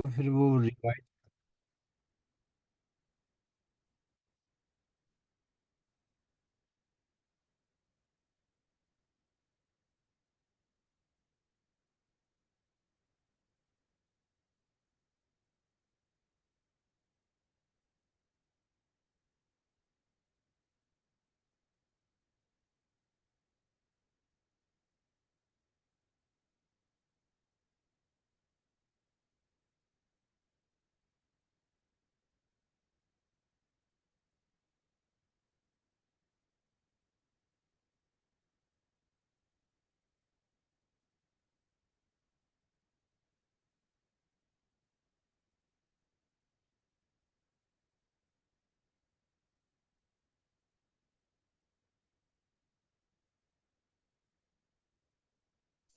تو پھر وہ ریوائز.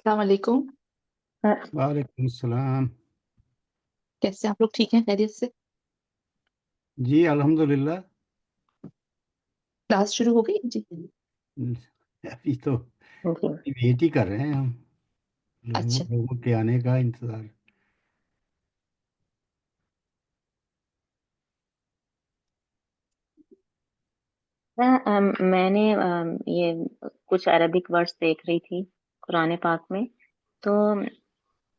السلام علیکم۔ وعلیکم السلام. کیسے ہیں آپ لوگ؟ ٹھیک ہیں؟ خیریت سے؟ جی الحمدللہ. کلاس شروع ہو گئی جی؟ ابھی تو جی ویٹ ہی کر رہے ہیں ہم. اچھا، لوگوں کے آنے کا انتظار. میں نے یہ کچھ عربک ورڈز دیکھ رہی تھی قرآن پاک میں، تو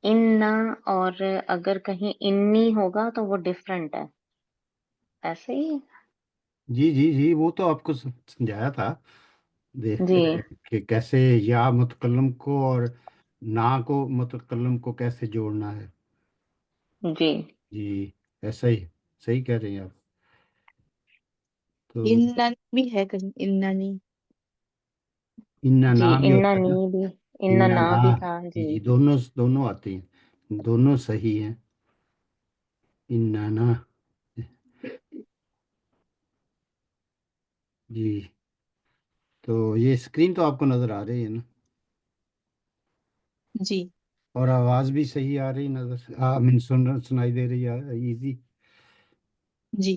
اننا اور اگر کہیں انی ہوگا تو وہ ڈفرنٹ ہے، ایسے ہی ہے؟ جی جی جی، وہ تو آپ کو سمجھایا تھا. دیکھ جی کہ کیسے یا متکلم کو اور نا کو متکلم کو کیسے جوڑنا ہے. جی جی ایسا ہی صحیح کہہ رہے ہیں آپ. تو اننی بھی ہے کہیں، اننی؟ اننا جی نا بھی اننا ہوتا ہے نی نا. بھی، اننا اننا نا نا. بھی تھا جی جی۔ جی، دونوں دونوں آتے ہیں. دونوں صحیح ہیں. اننا نا. جی تو یہ اسکرین تو آپ کو نظر آ رہی ہے نا، جی اور آواز بھی صحیح آ رہی نظر سنائی دے رہی ہے ایزی. جی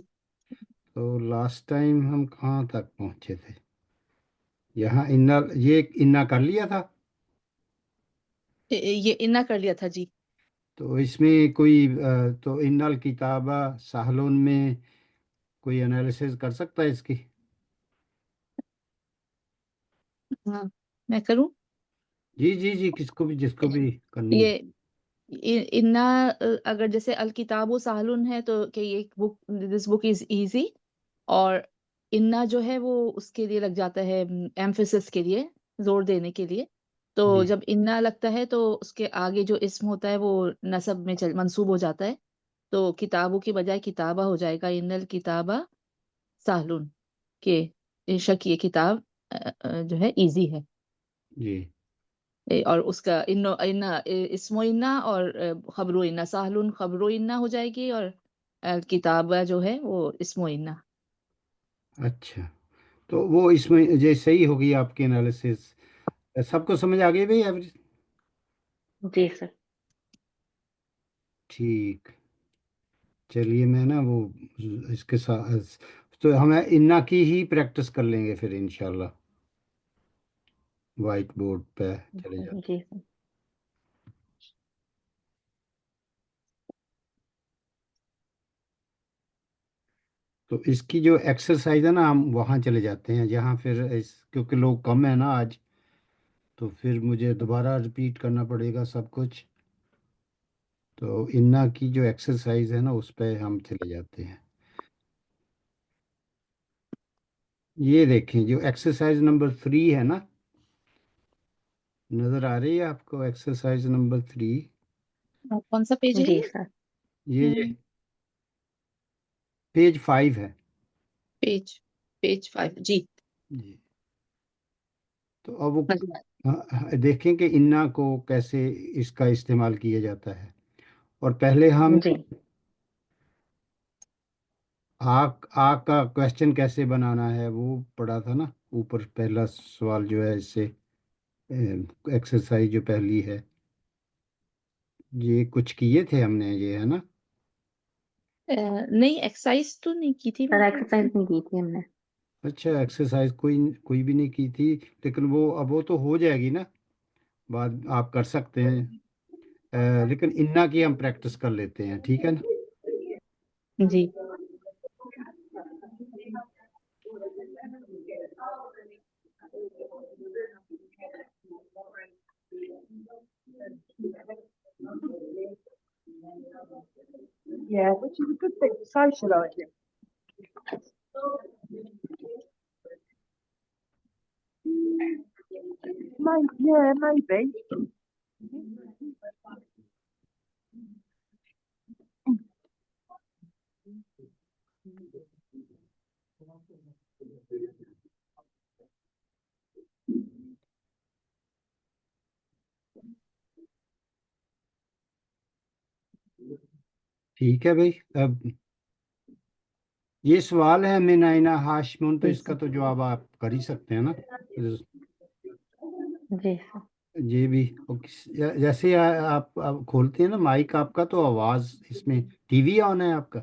تو لاسٹ ٹائم ہم کہاں تک پہنچے تھے؟ یہاں انا، یہ انا کر لیا تھا. یہ انا کر لیا تھا جی۔ تو اس میں کوئی تو ان الکتابہ سہلون میں کوئی انالیسز کر سکتا ہے اس کی؟ ہاں، میں کروں؟ جی جی جی، کس کو بھی جس کو بھی کرنی ہے. یہ انا، اگر جیسے الکتاب و سہلن ہے تو کہ یہ بک، دس بک از ایزی، اور انا جو ہے وہ اس کے لیے لگ جاتا ہے ایمفیسس کے لیے، زور دینے کے لیے. تو جی جب انا لگتا ہے تو اس کے آگے جو اسم ہوتا ہے وہ نصب میں منصوب ہو جاتا ہے، تو کتابوں کی بجائے کتابہ ہو جائے گا، ان الکتابہ سہلن، کہ بے شک یہ کتاب جو ہے ایزی ہے. جی اور اس کا اسم و انا اور خبر و انا، سہلن خبر و انا ہو جائے گی، اور کتابہ جو ہے وہ اسم و انا. اچھا. تو وہ اس میں جو صحیح ہوگی آپ کی انالیسز. سب کو سمجھ آ گئی بھائی ایوریج؟ جی سر۔ ٹھیک. چلیے میں نا وہ اس کے ساتھ تو ہمیں انا کی ہی پریکٹس کر لیں گے پھر انشاءاللہ. وائٹ بورڈ پہ چلے جاتے. جی سر۔ تو اس کی جو ایکسرسائز ہے نا، ہم وہاں چلے جاتے ہیں جہاں پھر کیونکہ لوگ کم ہیں نا آج، تو پھر مجھے دوبارہ ریپیٹ کرنا پڑے گا سب کچھ. تو انا کی جو ایکسرسائز ہے نا اس پہ ہم چلے جاتے ہیں. یہ دیکھیں جو ایکسرسائز نمبر 3 ہے نا، نظر آ رہی ہے آپ کو ایکسرسائز نمبر 3؟ کون سا پیج ہے جی یہ؟ سر۔ یہ پیج 5 ہے. پیج 5 جی۔ جی تو اب وہ دیکھیں کہ انا کو کیسے اس کا استعمال کیا جاتا ہے. اور پہلے ہم جی آ کا کوشچن کیسے بنانا ہے وہ پڑھا تھا نا اوپر. پہلا سوال جو ہے اس سے ایکسرسائز جو پہلی ہے، یہ کچھ کیے تھے ہم نے، یہ ہے نا. نہیں، ایکسرسائز تو نہیں کی تھی سر، میں تو۔ ایکسرسائز نہیں کی تھی ہم نے۔ اچھا ایکسرسائز کوئی بھی نہیں کی تھی، لیکن وہ اب وہ تو ہو جائے گی نا بعد، آپ کر سکتے ہیں. लेकिन इन्ना की हम प्रैक्टिस कर लेते हैं, ठीक है ना। जी। Yeah, which is a good thing for socialising. Yeah, maybe. ठीक है भाई। अब ये सवाल है मिन आइना हाशमुन, तो जी इसका सर। तो जवाब आप कर ही सकते हैं ना। जी सर। ये भी जैसे आप खोलते हैं ना माइक आपका, तो आवाज इसमें, टीवी ऑन है आपका?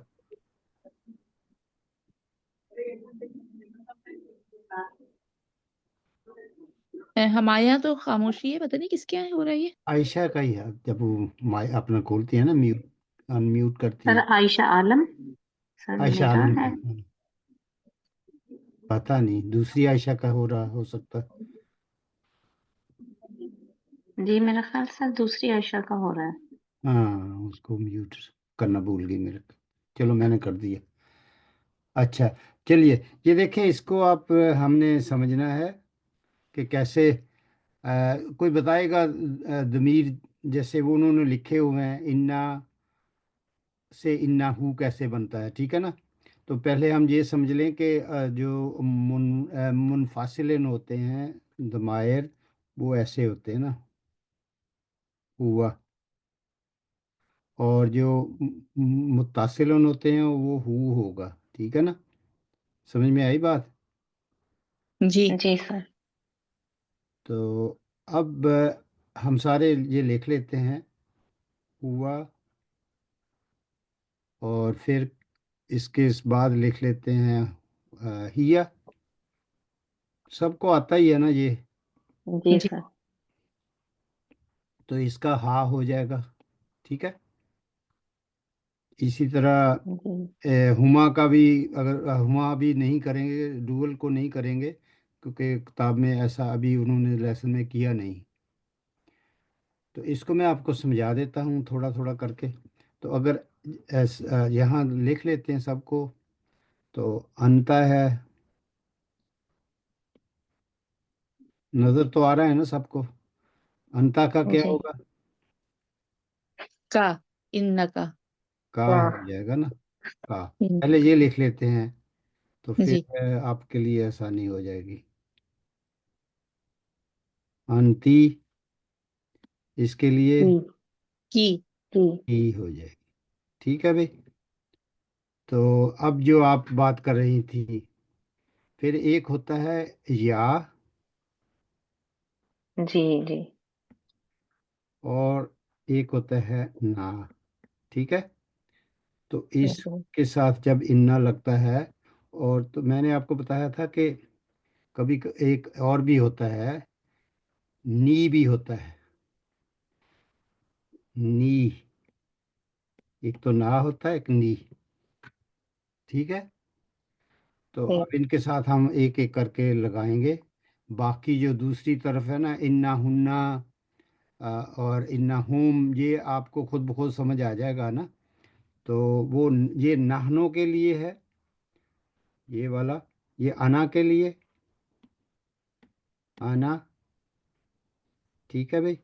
हमारे यहाँ तो खामोशी है, पता नहीं किसके यहाँ हो रहा है ये। आयशा का ही है, जब वो माइक अपना खोलती है ना, म्यूट अनम्यूट करती सर है। आयशा आलम, सर आयशा मेरा आलम का, है। हाँ। पता नहीं, दूसरी आयशा का हो सकता है। जी मेरा ख्याल सर दूसरी आयशा का हो रहा है। हाँ, उसको म्यूट करना भूल गई मेरे को। चलो, मैंने कर दिया। अच्छा, चलिए, ये देखें, इसको आप हमने समझना है कि कैसे कोई बताएगा दमीर, जैसे वो उन्होंने लिखे हुए हैं, इन्ना से इन्ना हु कैसे बनता है, ठीक है ना। तो पहले हम ये समझ लें कि जो मुनफासिलिन होते हैं दमायर, वो ऐसे होते हैं ना, हुआ। और जो मुत्तासिलिन होते हैं वो हु होगा, ठीक है ना। समझ में आई बात? जी। जी सर। तो अब हम सारे ये लिख लेते हैं, हुआ। और फिर इसके इस बाद लिख लेते हैं हिया। सबको आता ही है ना ये। जी जी। सर। तो इसका हा हो जाएगा, ठीक है। इसी तरह जी। हुमा का भी, अगर हुमा भी नहीं करेंगे, डुअल को नहीं करेंगे, क्योंकि किताब में ऐसा अभी उन्होंने लेसन में किया नहीं। तो इसको मैं आपको समझा देता हूँ थोड़ा थोड़ा करके। तो अगर यहाँ लिख लेते हैं सबको, तो अंता है, नज़र तो आ रहा है ना सबको। अंता का क्या जी। होगा? का, इन्न का। का वाह। हो जाएगा ना, का। इन्न पहले का। ये लिख लेते हैं, तो फिर जी। आपके लिए आसानी हो जाएगी। अंती, इसके लिए की। की। की। ई हो जाएगी, ठीक है भाई। तो अब जो आप बात कर रही थी, फिर एक होता है या, जी। जी। और एक होता है ना, ठीक है। तो जी। इसके साथ जब इन्ना लगता है, और तो मैंने आपको बताया था कि कभी एक और भी होता है, नी भी होता है, नी। एक तो ना होता है, एक नी, ठीक है। तो ठीक। अब इनके साथ हम एक एक करके लगाएंगे। बाकी जो दूसरी तरफ है ना, इन्ना हुन्ना और इन्ना हुम, ये आपको खुद ब खुद समझ आ जाएगा ना। तो वो ये नहनों के लिए है, ये वाला। ये अना के लिए, आना, ठीक है भाई।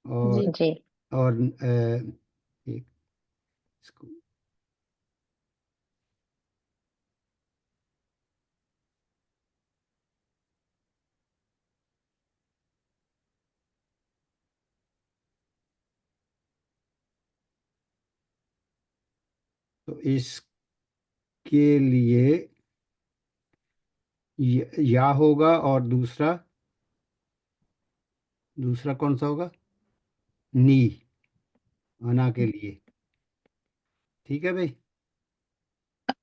और जी। जी। एक इसको, तो इसके लिए या होगा, और दूसरा, दूसरा कौन सा होगा? नी, अना के लिए, ठीक है भाई।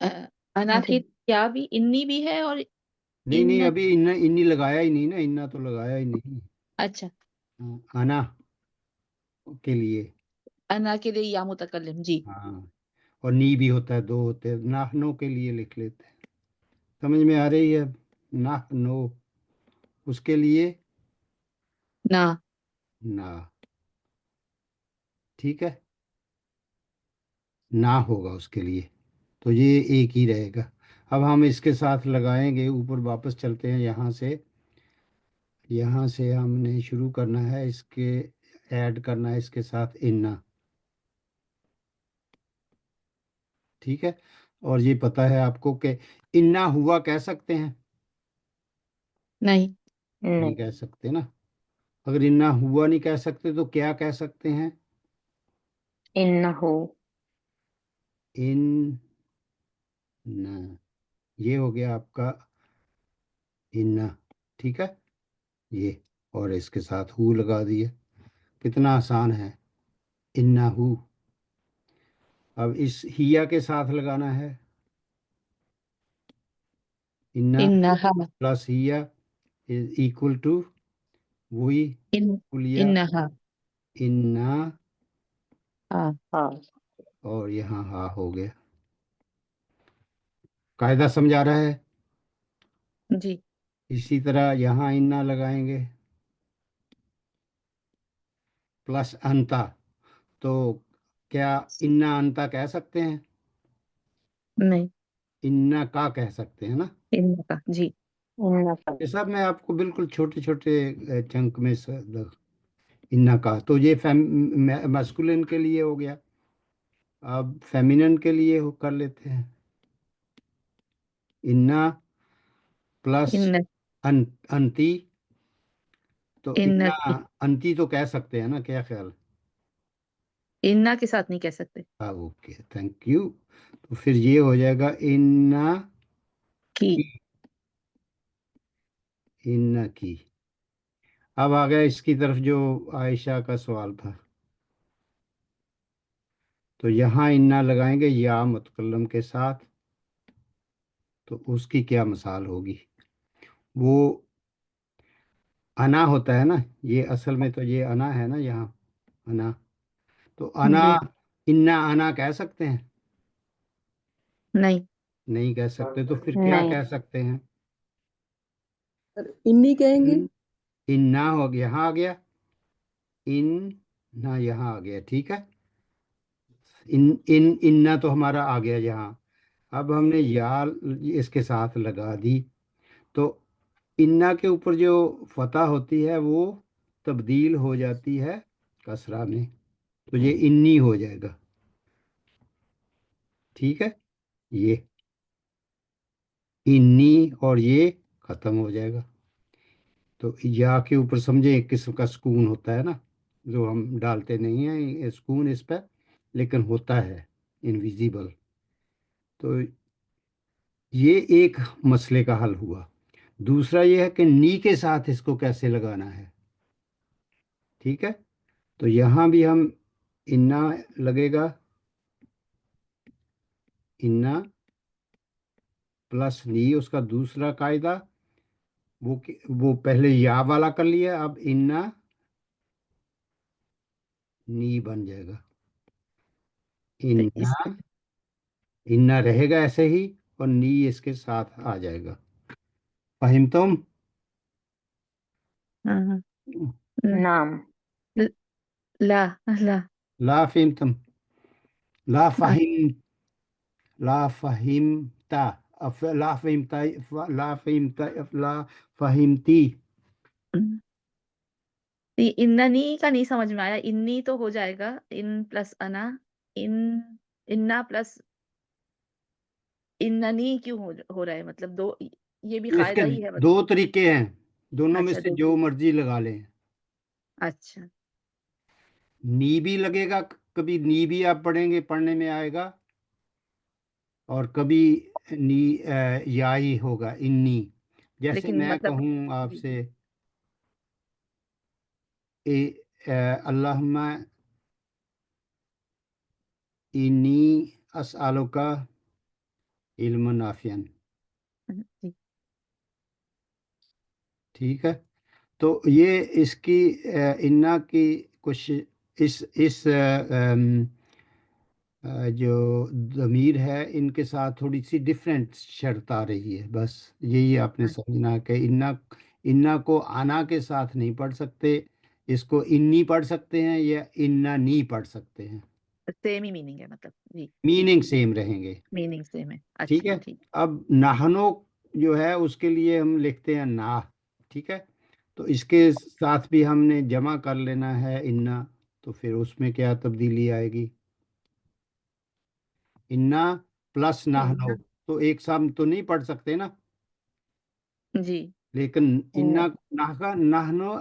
अ, अना जी। की क्या भी, इन्नी भी है और नहीं नहीं, इन। अभी इन्ना इन्नी लगाया ही नहीं ना, इन्ना तो लगाया ही नहीं। अच्छा। अना के लिए, अना के लिए या मुतकल्लिम, जी। हाँ, और नी भी होता है, दो होते हैं, नाहनो के लिए लिख लेते हैं। समझ में आ रही है? नाहनो, उसके लिए ना। ना, ठीक है, ना होगा उसके लिए, तो ये एक ही रहेगा। अब हम इसके साथ लगाएंगे, ऊपर वापस चलते हैं, यहाँ से हमने शुरू करना है, इसके ऐड करना है इसके साथ इन्ना, ठीक है। और ये पता है आपको कि इन्ना हुआ कह सकते हैं? नहीं। नहीं नहीं। कह सकते ना। अगर इन्ना हुआ नहीं कह सकते तो क्या कह सकते हैं? इन्नहु। इन न, ये हो गया आपका इन्ना, ठीक है, ये, और इसके साथ हु लगा दिए। कितना आसान है, इन्ना हु। अब इस हिया के साथ लगाना है, इन्ना इन्नहा। प्लस हिया इज इक्वल टू, वही इन कुलिया, इन्नहा। इन्ना, हाँ। हाँ। और यहाँ हा हो गया। कायदा समझ आ रहा है? जी। इसी तरह यहाँ इन्ना लगाएंगे प्लस अंता, तो क्या इन्ना अंता कह सकते हैं? नहीं। इन्ना का कह सकते हैं ना। इन्नका, जी। इन्नका। ये सब मैं आपको बिल्कुल छोटे छोटे चंक में इन्ना का, तो ये मैस्कुलिन के लिए हो गया। अब फेमिनिन के लिए कर लेते हैं, इन्ना प्लस इन्न अंती, तो इन्ना इन्नकी। अंती तो कह सकते हैं ना, क्या ख्याल? इन्ना के साथ नहीं कह सकते। हाँ, ओके, थैंक यू। तो फिर ये हो जाएगा इन्ना की। की, इन्ना की। अब आ गया इसकी तरफ जो आयशा का सवाल था, तो यहाँ इन्ना लगाएंगे या मुतकल्लम के साथ, तो उसकी क्या मिसाल होगी? वो अना होता है ना, ये असल में तो ये अना है ना, यहाँ अना, तो अना, जी। इन्ना अना कह सकते हैं? नहीं। नहीं कह सकते, तो फिर क्या नहीं। कह सकते हैं? इन्हीं कहेंगे। इन्ना हो गया, यहाँ आ गया, इन ना यहाँ आ गया, ठीक है। इन्ना तो हमारा आ गया यहाँ। अब हमने या इसके साथ लगा दी, तो इन्ना के ऊपर जो फतह होती है वो तब्दील हो जाती है कसरा में, तो ये इन्नी हो जाएगा, ठीक है, ये इन्नी, और ये खत्म हो जाएगा। तो या के ऊपर समझे एक किस्म का सुकून होता है ना, जो हम डालते नहीं हैं ये सुकून इस पर, लेकिन होता है इनविजिबल। तो ये एक मसले का हल हुआ। दूसरा ये है कि नी के साथ इसको कैसे लगाना है, ठीक है। तो यहाँ भी हम इन्ना लगेगा, इन्ना प्लस नी, उसका दूसरा कायदा, वो पहले या वाला कर लिया, अब इन्ना नी बन जाएगा, तो इन्ना, इसके। इन्ना रहेगा ऐसे ही, और नी इसके साथ आ जाएगा। फहिम तुम? हाँ, हाँ। ल- नाम। ल- ला। ला। ला फहिम तुम, ला अ- फहिम, ला फहिमता, ला फहिमता, ला फहिमता, ला फहिमती। इन्ननी का नहीं समझ में आया। इन्नी तो हो जाएगा, इन प्लस अना। इन इन्ना प्लस इन्ननी क्यों हो रहा है, मतलब दो, ये भी तो इसके कायदा ही है दो तरीके हैं, दोनों में अच्छा, से दो। जो मर्जी लगा लें। अच्छा। नी भी लगेगा, कभी नी भी आप पढ़ेंगे, पढ़ने में आएगा, और कभी नी या ही होगा, इन्नी। जैसे लेकिन मैं मतलब। कहूँ जी। आपसे, ए अल्लाहुम्मा इन्नी अस्अलुका इल्मन नाफियन, जी। ठीक है। तो ये इसकी इन्ना की कुछ इस जो ضمیر ہے ان کے ساتھ تھوڑی سی ڈفرینٹ شرط آ رہی ہے، بس یہی آپ نے سمجھنا کہ انا کو انا کے ساتھ نہیں پڑھ سکتے، اس کو انی پڑھ سکتے ہیں یا انا نی پڑھ سکتے ہیں، سیم ہی میننگ ہے مطلب جی، میننگ سیم رہیں گے، میننگ سیم ہے، ٹھیک اچھا ہے۔ ٹھیک، اب نہنو جو ہے اس کے لیے ہم لکھتے ہیں نا، ٹھیک ہے، تو اس کے ساتھ بھی ہم نے جمع کر لینا ہے انا، تو پھر اس میں کیا تبدیلی آئے گی؟ انا پلس نہنو، تو ایک سام تو نہیں پڑھ سکتے نا، جی لیکن انا نہنو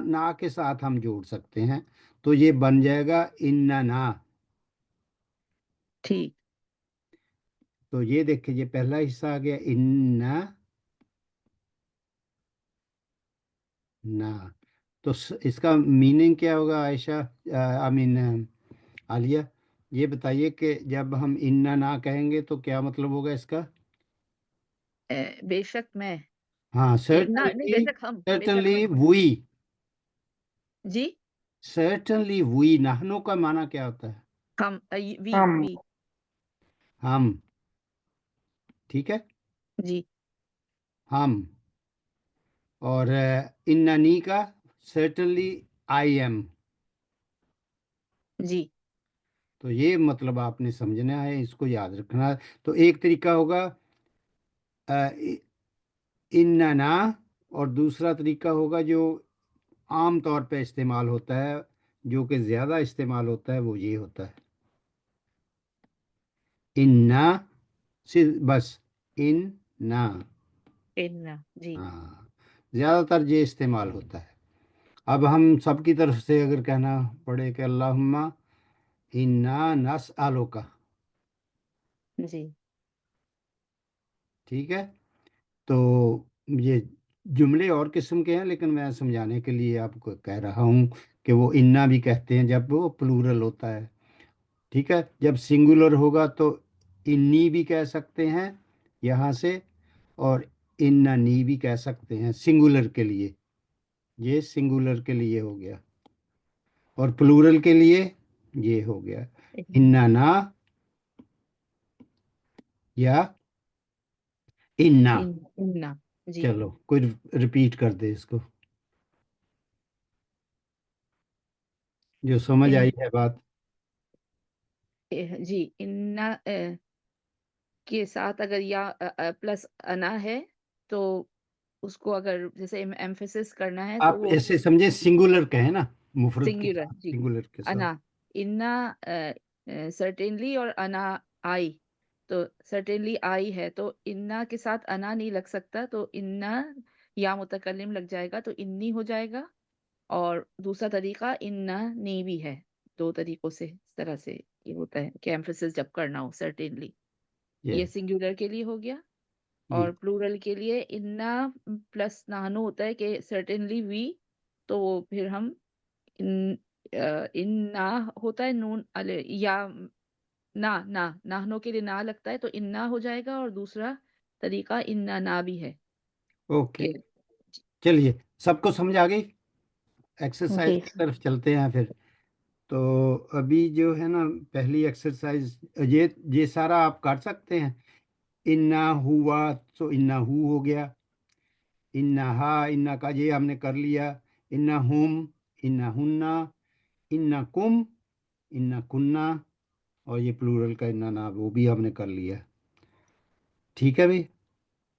نا کے ساتھ ہم جوڑ سکتے ہیں، تو یہ بن جائے گا اننا۔ ٹھیک، تو یہ دیکھیں، یہ پہلا حصہ آ گیا انا نا، تو اس کا میننگ کیا ہوگا عائشہ، آمین عالیہ، یہ بتائیے کہ جب ہم انا نا کہیں گے تو کیا مطلب ہوگا اس کا؟ بے شک میں، ہاں، نہیں بے شک ہم، بے شک سرٹنلی ہم وی، جی، سرٹنلی وی، نحنو کا معنی کیا ہوتا ہے؟ ہم ہم وی ہم، ٹھیک ہے، جی، ہم، اور اننی کا سرٹنلی آئی ایم، جی، تو یہ مطلب آپ نے سمجھنا ہے، اس کو یاد رکھنا ہے۔ تو ایک طریقہ ہوگا اننا، اور دوسرا طریقہ ہوگا جو عام طور پہ استعمال ہوتا ہے، جو کہ زیادہ استعمال ہوتا ہے، وہ یہ ہوتا ہے اننا، بس اننا، جی، ہاں، زیادہ تر یہ استعمال ہوتا ہے۔ اب ہم سب کی طرف سے اگر کہنا پڑے کہ اللہم انا نسألک، جی، ٹھیک ہے، تو یہ جملے اور قسم کے ہیں، لیکن میں سمجھانے کے لیے آپ کو کہہ رہا ہوں کہ وہ انا بھی کہتے ہیں جب وہ پلورل ہوتا ہے، ٹھیک ہے، جب سنگولر ہوگا تو انی بھی کہہ سکتے ہیں یہاں سے، اور اننی بھی کہہ سکتے ہیں سنگولر کے لیے، یہ سنگولر کے لیے ہو گیا، اور پلورل کے لیے یہ ہو گیا اننا یا انا۔ انا جی، چلو کوئی رپیٹ کر دے اس کو، جو سمجھ ان آئی ہے بات۔ جی، انا کے ساتھ اگر یا پلس انا ہے تو اس کو اگر جیسے ایمفیسس کرنا ہے تو آپ وہ ایسے سمجھے سنگولر کہیں نا، مفرد کے سنگولر ساتھ، جی، سنگولر کے ساتھ۔ انا، انا سرٹینلی اور انا آئی، تو سرٹینلی آئی ہے تو انا کے ساتھ انا نہیں لگ سکتا، تو انا یا متکلم لگ جائے گا تو انی ہو جائے گا، اور دوسرا طریقہ انا نی بھی ہے، دو طریقوں سے اس طرح سے یہ ہوتا ہے کہ ایمفیسس جب کرنا ہو سرٹینلی، یہ یہ سنگولر کے لیے ہو گیا، جی، اور پلورل کے لیے انا پلس نہنو ہوتا ہے کہ سرٹینلی وی، تو وہ پھر ہم انا ہوتا ہے نون یا نہنو کے لیے نہ لگتا ہے تو انا ہو جائے گا، اور دوسرا طریقہ انا نا بھی ہے اوکے، کہ چلیے، سب کو سمجھ آ گئی؟ ایکسرسائز جی کی طرف چلتے ہیں پھر۔ تو ابھی جو ہے نا پہلی ایکسرسائز، یہ سارا آپ کر سکتے ہیں، انا ہوا تو انا ہو گیا، انا ہا انا کا یہ ہم نے کر لیا، انا ہم، انا ہننا، انا کم، انا کننا، اور یہ پلورل کا انا نا وہ بھی ہم نے کر لیا، ٹھیک ہے بھائی؟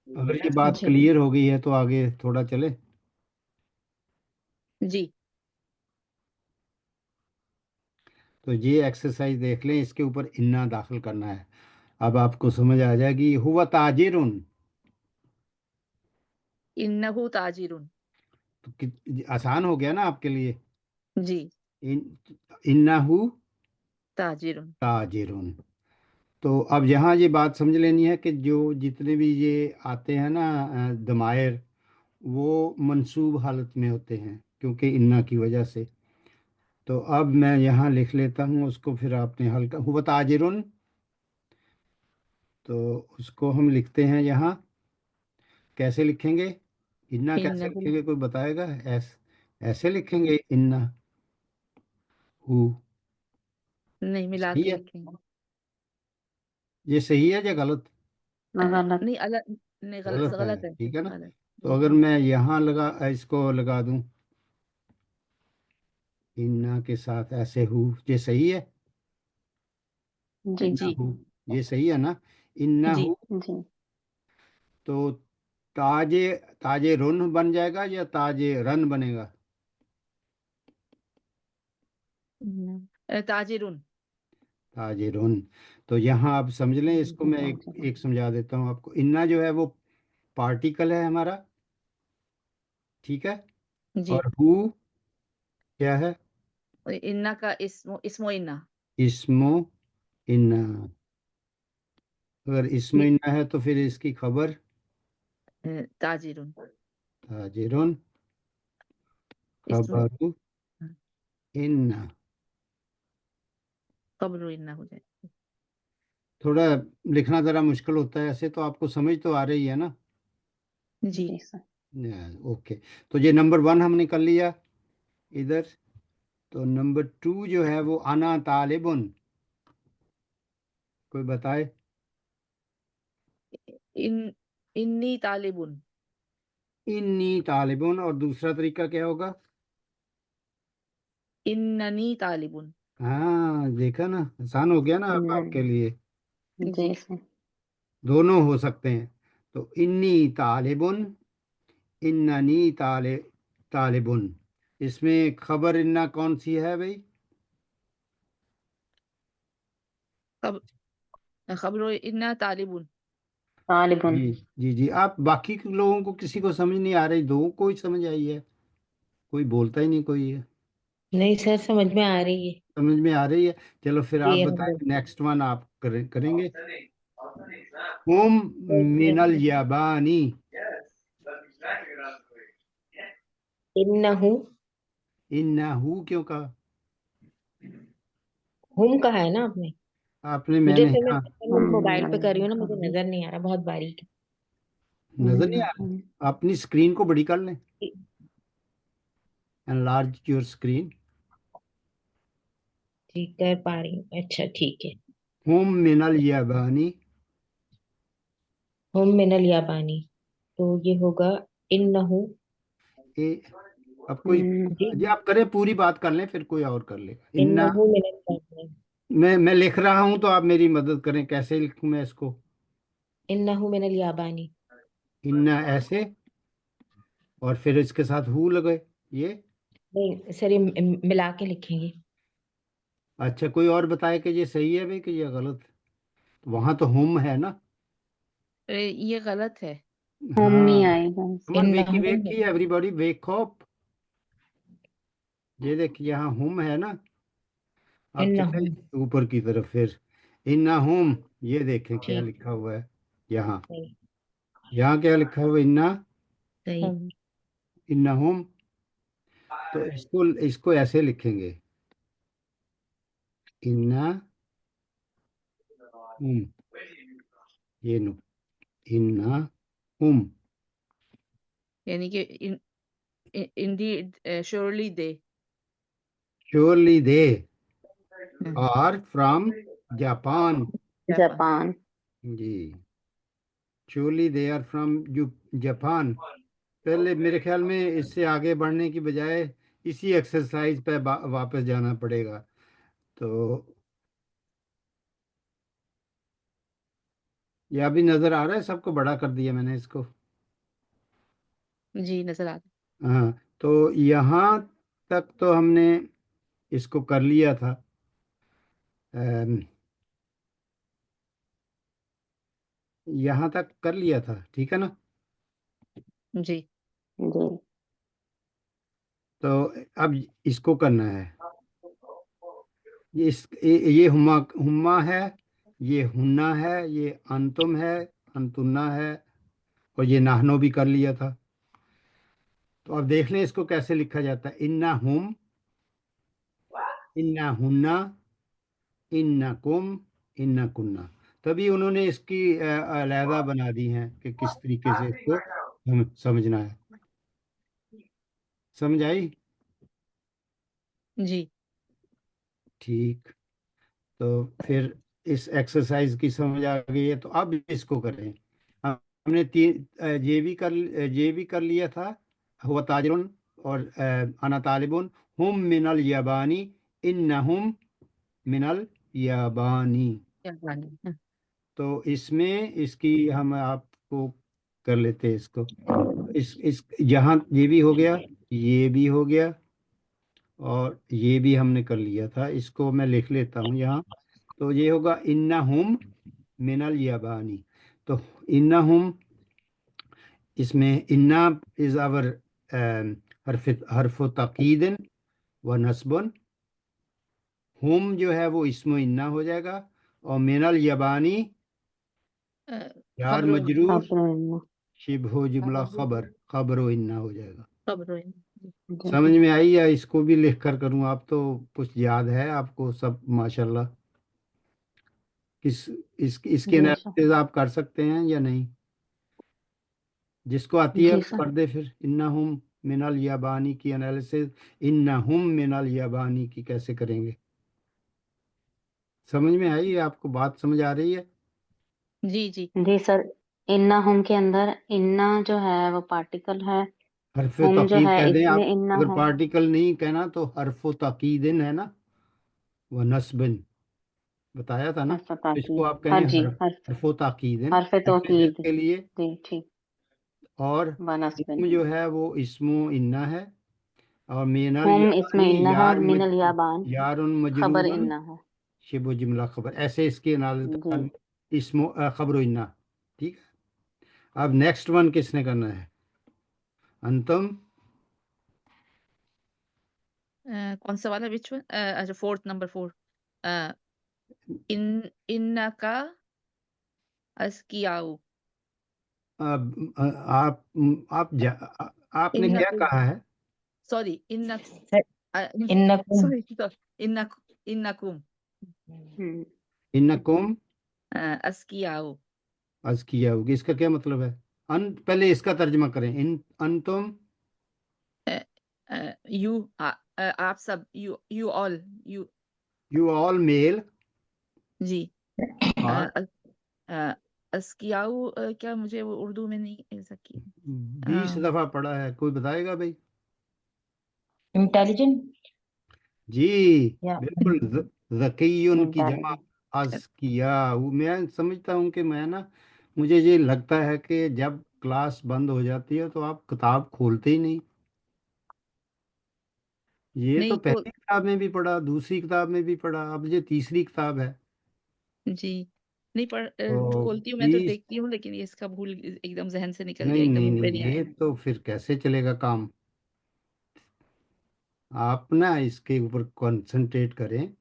اگر یہ بات جی کلیئر ہو گئی ہے تو آگے تھوڑا چلے۔ جی، تو یہ ایکسرسائز دیکھ لیں، اس کے اوپر انا داخل کرنا ہے، اب آپ کو سمجھ آ جائے گی۔ ہوا تاجرن، انہو تاجرن، تو آسان ہو گیا نا آپ کے لیے، جی، انہو تاجرن، تاجرن۔ تو اب یہاں یہ بات سمجھ لینی ہے کہ جو جتنے بھی یہ آتے ہیں نا ضمائر، وہ منصوب حالت میں ہوتے ہیں کیونکہ انا کی وجہ سے۔ تو اب میں یہاں لکھ لیتا ہوں اس کو، پھر آپ نے حل کر ہوا تاجرن، تو اس کو ہم لکھتے ہیں یہاں، کیسے لکھیں گے؟ انا کیسے انہو لکھیں گے، کوئی بتائے گا؟ ایسے لکھیں گے انا، हु। नहीं, मिला सही के है? लिखेंगे। ये सही है या गलत? गलत। नहीं, अलग, नहीं, गलत गलत है, गलत है। ठीक है ना। गलत। तो अगर मैं यहाँ इसको लगा दूं इन्ना के साथ ऐसे हु, ये सही है? जी इन्ना जी। हु, ये सही है ना? इन्ना जी। हु। जी। तो ताजे ताजे रुन बन जाएगा या ताजे रन बनेगा? ताजिरुन। ताजे रुन। तो यहाँ आप समझ लें, इसको मैं एक ताजिर। एक समझा देता हूँ आपको। इन्ना जो है वो पार्टिकल है हमारा, ठीक है। जी। और हु क्या है? इन्ना का इसमो इन्ना। इस्मो इन्ना। अगर इस्मो इन्ना है तो फिर इसकी खबर ताजिरुन। ताजिरुन, इसमो खबरु इन्ना। कब्र इन्ना हो जाए। थोड़ा लिखना ज़रा मुश्किल होता है, ऐसे तो आपको समझ तो आ रही है ना। जी। जी सर। ओके। तो ये नंबर 1 हमने कर लिया इधर। तो नंबर 2 जो है वो अना तालिबुन, कोई बताए? इन इन्नी तालिबुन। इन्नी तालिबुन। और दूसरा तरीका क्या होगा? इन्ननी तालिबुन। हाँ, देखा ना, आसान हो गया ना अब आपके लिए। जी जी। सर। दोनों हो सकते हैं। तो इन्नी तालिबुन, इन्ननी तालिबुन। इसमें खबर इन्ना कौन सी है भाई? खब खबरो इन्ना तालिबुन। तालिबुन। जी जी जी। आप बाकी के लोगों को किसी को समझ नहीं आ रही, दो को ही समझ आई है, कोई बोलता ही नहीं कोई है। नहीं सर, समझ में आ रही है। समझ में आ रही है। चलो फिर आप क्लियर हो बताएं, गया। नेक्स्ट वन आप करेंगे। हुम मिनल याबानी। इन्नहु। इन्नहु क्यों कहा हुम कहा है ना आपने? आपने? मुझे मैंने, तो मैं हाँ। मैं मोबाइल पे कर रही हूँ ना, मुझे नजर नहीं आ रहा, बहुत बारीक नजर नहीं आ रहा? अपनी स्क्रीन को बड़ी कर लें, है। Enlarge your screen. ठीक कर पा रही हूँ, अच्छा ठीक है। हुम मिनल याबानी। हुम मिनल याबानी, तो ये होगा इन्नहु। ए, अब कोई, जी। जी आप करें, पूरी बात कर लें, फिर कोई और कर लेगा। इन्ना, इन्नहु मिनल याबानी। मैं लिख रहा हूं तो आप मेरी मदद करें, कैसे लिखूं मैं इसको? इन्नहु मिनल याबानी। इन्ना ऐसे, और फिर इसके साथ हु लगे, ये। नहीं सर, ये मिला के लिखेंगे। अच्छा, कोई और बताए कि ये सही है भाई कि ये गलत? वहां तो हुम है ना। ये गलत है। होम नहीं हाँ। आएगा। कमन, वेकी इन्नहु वेकी एवरीबॉडी वेक अप। ये देखिए यहाँ हुम है ना। आप इन्नहु। चले ऊपर की तरफ, फिर इन्ना हुम। ये देखें क्या ठीक। लिखा हुआ है यहाँ। सही। यहाँ क्या लिखा हुआ है? इन्ना, सही। इन्ना हुम। तो इसको इसको ऐसे लिखेंगे, इन्ना हुम। ये नो, इन्ना हुम। यानी कि indeed, surely they. Surely they are from Japan. Japan. Japan. जी, surely they are from Japan. पहले मेरे ख्याल में इससे आगे बढ़ने की बजाय इसी एक्सरसाइज पे वापस जाना पड़ेगा। तो यह भी नजर आ रहा है सबको, बड़ा कर दिया मैंने इसको। जी, नजर आता हाँ। तो यहाँ तक तो हमने इसको कर लिया था। अम, यहाँ तक कर लिया था, ठीक है ना। है। जी। जी। तो अब इसको करना है। ये हुमा हुम्मा है, ये हुन्ना है, ये अंतुम है, अंतुन्ना है, और ये नाहनो भी कर लिया था। तो अब देख लें इसको कैसे लिखा जाता है। इन्ना हुम, इन्ना हुन्ना, इन्ना कुम, इन्ना कुन्ना। तभी उन्होंने इसकी अलहदा बना दी हैं कि किस तरीके से इसको समझना है। समझ आई? जी। ठीक। तो फिर इस एक्सरसाइज की समझ आ गई है, तो अब इसको करें। हमने ये भी कर लिया था, हुआ ताजरुन और अना तालिबुन, हुम मिनल याबानी, इन्नहुम मिनल याबानी। याबानी, तो इसमें इसकी हम आपको कर लेते हैं इसको। इस यहाँ ये भी हो गया, ये भी हो गया, और ये भी हमने कर लिया था। इसको मैं लिख लेता हूँ यहाँ। तो ये होगा इन्नहुम मिनल याबानी। तो इन्नहुम, इसमें इन्ना इज आवर हर्फ ताकीदन व नस्बन। हुम जो है वो इसमो इन्ना हो जाएगा, और मिनल याबानी यार खबरों, मजरूर खबरों शिबहो जुमला खबर, खबरो इन्ना हो जाएगा। खबरों। जी समझ में आई, या इसको भी लिख कर करूँ? आप तो कुछ याद है आपको सब माशाल्लाह। किस इसकी जी सर। एनालिसिस आप कर सकते हैं या नहीं? जिसको आती है जी वो सर। कर दे फिर। इन्नहुम मिनल याबानी की एनालिसिस, इन्नहुम मिनल याबानी की कैसे करेंगे? समझ में आई? आपको बात समझ आ रही है? जी जी। जी सर, इन्ना हुम के अंदर इन्ना जो है वो पार्टिकल है, हरफ हुम जो ताकीद है कह दें इसमें आप। इन्ना अगर है। पार्टिकल नहीं कहना तो हरफ ताकीदिन है ना, वह नस्बिन बताया था ना। हर्फ तो इसको ताकीद, आप हाँ कहें जी, हरफ ताकीदिन, हर्फ एम्फेसिस तौकीद। के लिए। जी ठीक। और बनस्बन। हुम जो है वो इस्मो इन्ना है, और मिनल हुम इसमें याबानी इन्ना है और मिनल याबान यारुन खबर मजरूरन इन्ना है। शिबो जुमला खबर, ऐसे इसके जी। नाल इसमो खबरो इन्ना। ठीक है। अब नेक्स्ट वन किसने करना है? अंतम। कौन सा वाला, विच वन? अच्छा, फोर्थ, नंबर 4। इन इन्नका अस्कियाउ। अब आपने क्या इन्नकुम, कहा है? सॉरी, इन्नक, इन्नकुम। सॉरी, इन्नक, इन्नकुम हम्म। इन्नकुम अस्कियाउ। आज किया होगी, इसका क्या मतलब है? पहले इसका तर्जमा करें। इन अंतुम, यू, आप सब, you all, you. You all male जी। आर अस्कियाउ, क्या मुझे वो उर्दू में नहीं ऐसा की। 20 दफा पढ़ा है, कोई बताएगा भाई? इंटेलिजेंट जी या बिल्कुल। जकीयुन की जमा इंटेलिजेंट। अज़किया। मैं समझता हूँ कि मैं ना, मुझे ये लगता है कि जब क्लास बंद हो जाती है तो आप किताब खोलते ही नहीं। ये तो नहीं खोल। पहली किताब में भी पढ़ा, दूसरी किताब में भी पढ़ा, अब ये तीसरी किताब है। जी, नहीं तो खोलती हूँ मैं तो 20, देखती हूँ, लेकिन ये इसका भूल एकदम जहन से निकल गया, नहीं एकदम नहीं मुंह पे नहीं, नहीं ये आया। तो फिर कैसे चलेगा काम? आप ना इसके ऊपर कंसंट्रेट करें।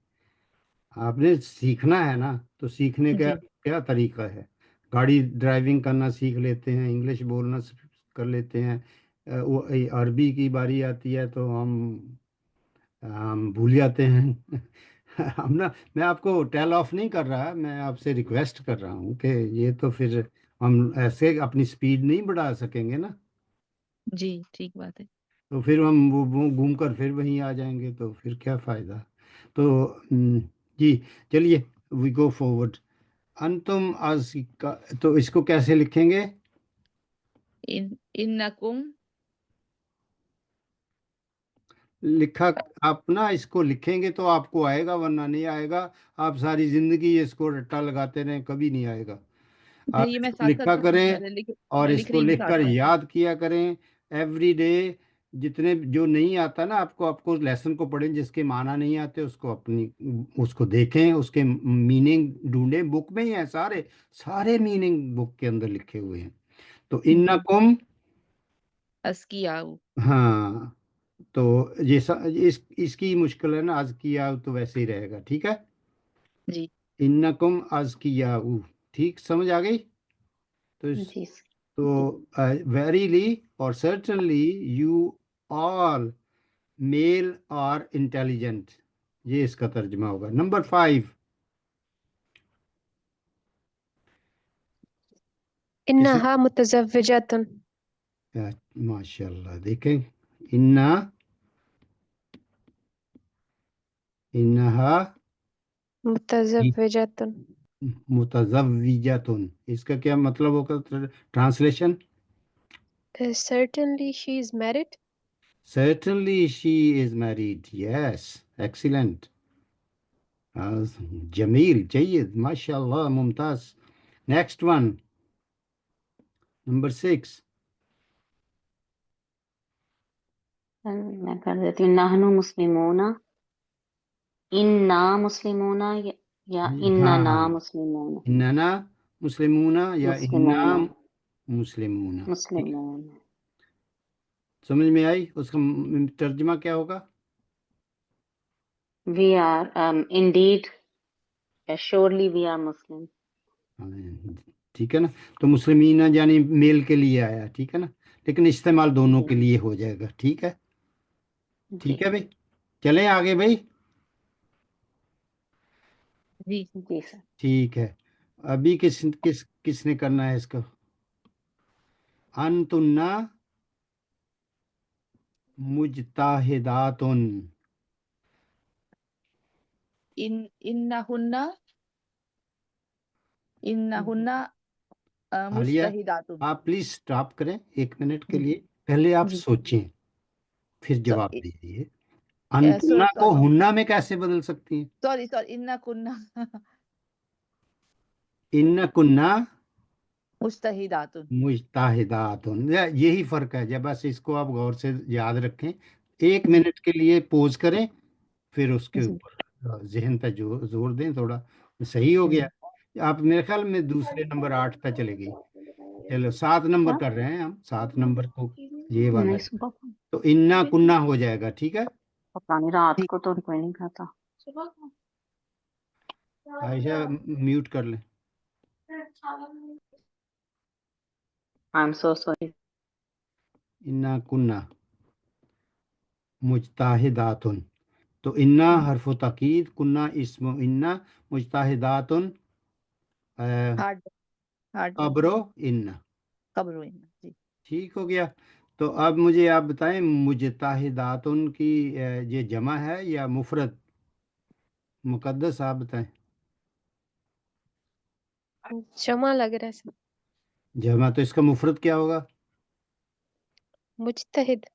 आपने सीखना है ना, तो सीखने का जी क्या तरीका है? गाड़ी ड्राइविंग करना सीख लेते हैं, इंग्लिश बोलना कर लेते हैं। वो अरबी की बारी आती है तो हम भूल जाते हैं। हम ना, मैं आपको टेल ऑफ नहीं कर रहा, मैं आपसे रिक्वेस्ट कर रहा हूँ कि ये तो फिर हम ऐसे अपनी स्पीड नहीं बढ़ा सकेंगे ना। जी, ठीक बात है। तो फिर हम वो घूम कर फिर वहीं आ जाएंगे, तो फिर क्या फायदा? तो जी चलिए, वी गो फॉरवर्ड। अंतुम आज का, तो इसको कैसे लिखेंगे? इन्नकुम। लिखा, आप ना इसको लिखेंगे तो आपको आएगा, वरना नहीं आएगा। आप सारी जिंदगी इसको रट्टा लगाते रहें, कभी नहीं आएगा। आप नहीं, ये मैं इसको साथ लिखा साथ करें, और लिख इसको रही हूँ लिख साथ कर साथ। याद किया करें एवरी डे। जितने जो नहीं आता ना आपको, आपको लेसन को पढ़ें, जिसके माना नहीं आते उसको अपनी उसको देखें, उसके मीनिंग ढूंढें। बुक में ही है सारे, सारे मीनिंग बुक के अंदर लिखे हुए हैं। तो जी, इन्नकुम, अस्कियाउ। हाँ। तो इसकी मुश्किल है ना, आज किया तो वैसे ही रहेगा, ठीक है। जी इन्नकुम आज किया, ठीक समझ आ गई? तो जी तो वेरीली और certainly you all male are intelligent, ये इसका तर्जुमा होगा। नंबर 5 किसे? إنها متزوجة. माशाल्लाह, देखें। इन्ना इन्नहा मुतज़व्विजतुन। मुतज़व्विजतुन, इसका क्या मतलब होगा translation? Certainly she is married. Certainly she is married. Yes, excellent. जमील, जयद, माशाल्लाह, मुमताज. Next one, number 6. मैं कर देती हूँ, नहनु मुस्लिमूना, इन्ना मुस्लिमूना या हाँ इन्नना हाँ, मुस्लिमूना। इन्नना मुस्लिमूना या इन्ना मुस्लिमूना, मुस्लिमूना. ठीक, मुस्लिमूना। समझ में आई? उसका तर्जुमा क्या होगा? We are indeed, surely we are Muslim. ठीक है ना? तो मुस्लिमीना यानी मेल के लिए आया, ठीक है ना? लेकिन इस्तेमाल दोनों जी के लिए हो जाएगा, ठीक है? जी ठीक है भाई, चलें आगे भाई. जी। जी सर। ठीक है, अभी किसने करना है इसको? अनतुन्ना मुजताहिदातुन. इन्नहुन्ना इन्नहुन्ना आलिया, मुज्तहिदातुन। आप प्लीज स्टॉप करें 1 मिनट के लिए. पहले आप जी। सोचें, फिर तो जवाब दीजिए. अनतुन्ना को सॉरी हुन्ना में कैसे बदल सकती हैं? सॉरी सॉरी, इन्ना कुन्ना इन्न कुन्ना मुज्तहिदातुन। मुजताहिदातुन, यही फर्क है. जब बस इसको आप गौर से याद रखें, 1 मिनट के लिए पोज करें, फिर उसके जी। ऊपर जहन पे जोर दें थोड़ा. सही हो गया. आप मेरे ख्याल में दूसरे नंबर 8 पे चले गई. चलो 7 नंबर क्या? कर रहे हैं हम, 7 नंबर को, ये वाला. नहीं सुबह को, तो इन्ना कुन्ना हो जाएगा, ठीक है? पता नहीं, रात जी। को तो कोई नहीं खाता। आयशा म्यूट कर लें. I am so sorry. इन्ना कुन्ना मुजताहिदातुन. तो इन्ना हरफ ताकीद, कुन्ना इस्म इन्ना, मुजताहिदातुन हार्ड हार्ड कब्रो इन्ना. कब्र इन्ना। जी। ठीक हो गया. तो अब मुझे आप बताएं, मुजताहिदातुन की ये जमा है या मुफरद मुकद्दस? आप बताएं. जमा लग रहा है सर। जमा, तो इसका मुफरद क्या होगा? मुज्तहिद।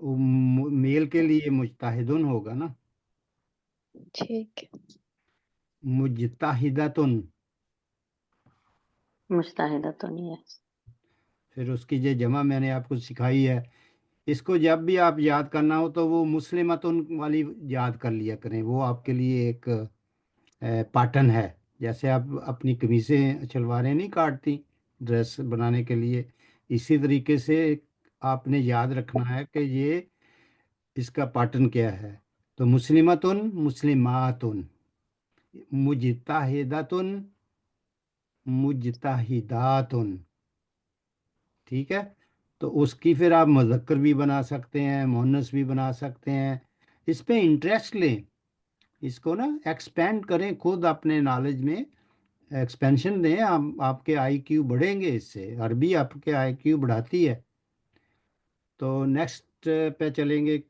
मेल के लिए मुजताहिदुन होगा ना. ठीक है। मुजताहिदातुन, मुजताहिदा तो नहीं है। फिर उसकी जो जमा मैंने आपको सिखाई है, इसको जब भी आप याद करना हो तो वो मुस्लिमतुन वाली याद कर लिया करें. वो आपके लिए एक पैटर्न है. जैसे आप अपनी कमीज़ें शलवारें नहीं काटती ड्रेस बनाने के लिए, इसी तरीके से आपने याद रखना है कि ये इसका पैटर्न क्या है. तो मुस्लिमतुन, मुस्लिमातुन, मुजताहिदतुन, मुजताहिदातुन. ठीक है? तो उसकी फिर आप मुज़क्कर भी बना सकते हैं, मुअन्नस भी बना सकते हैं. इस पे इंटरेस्ट लें, इसको ना एक्सपेंड करें, खुद अपने नॉलेज में एक्सपेंशन दें. आपके आईक्यू बढ़ेंगे इससे. अरबी आपके आईक्यू बढ़ाती है. तो नेक्स्ट पे चलेंगे.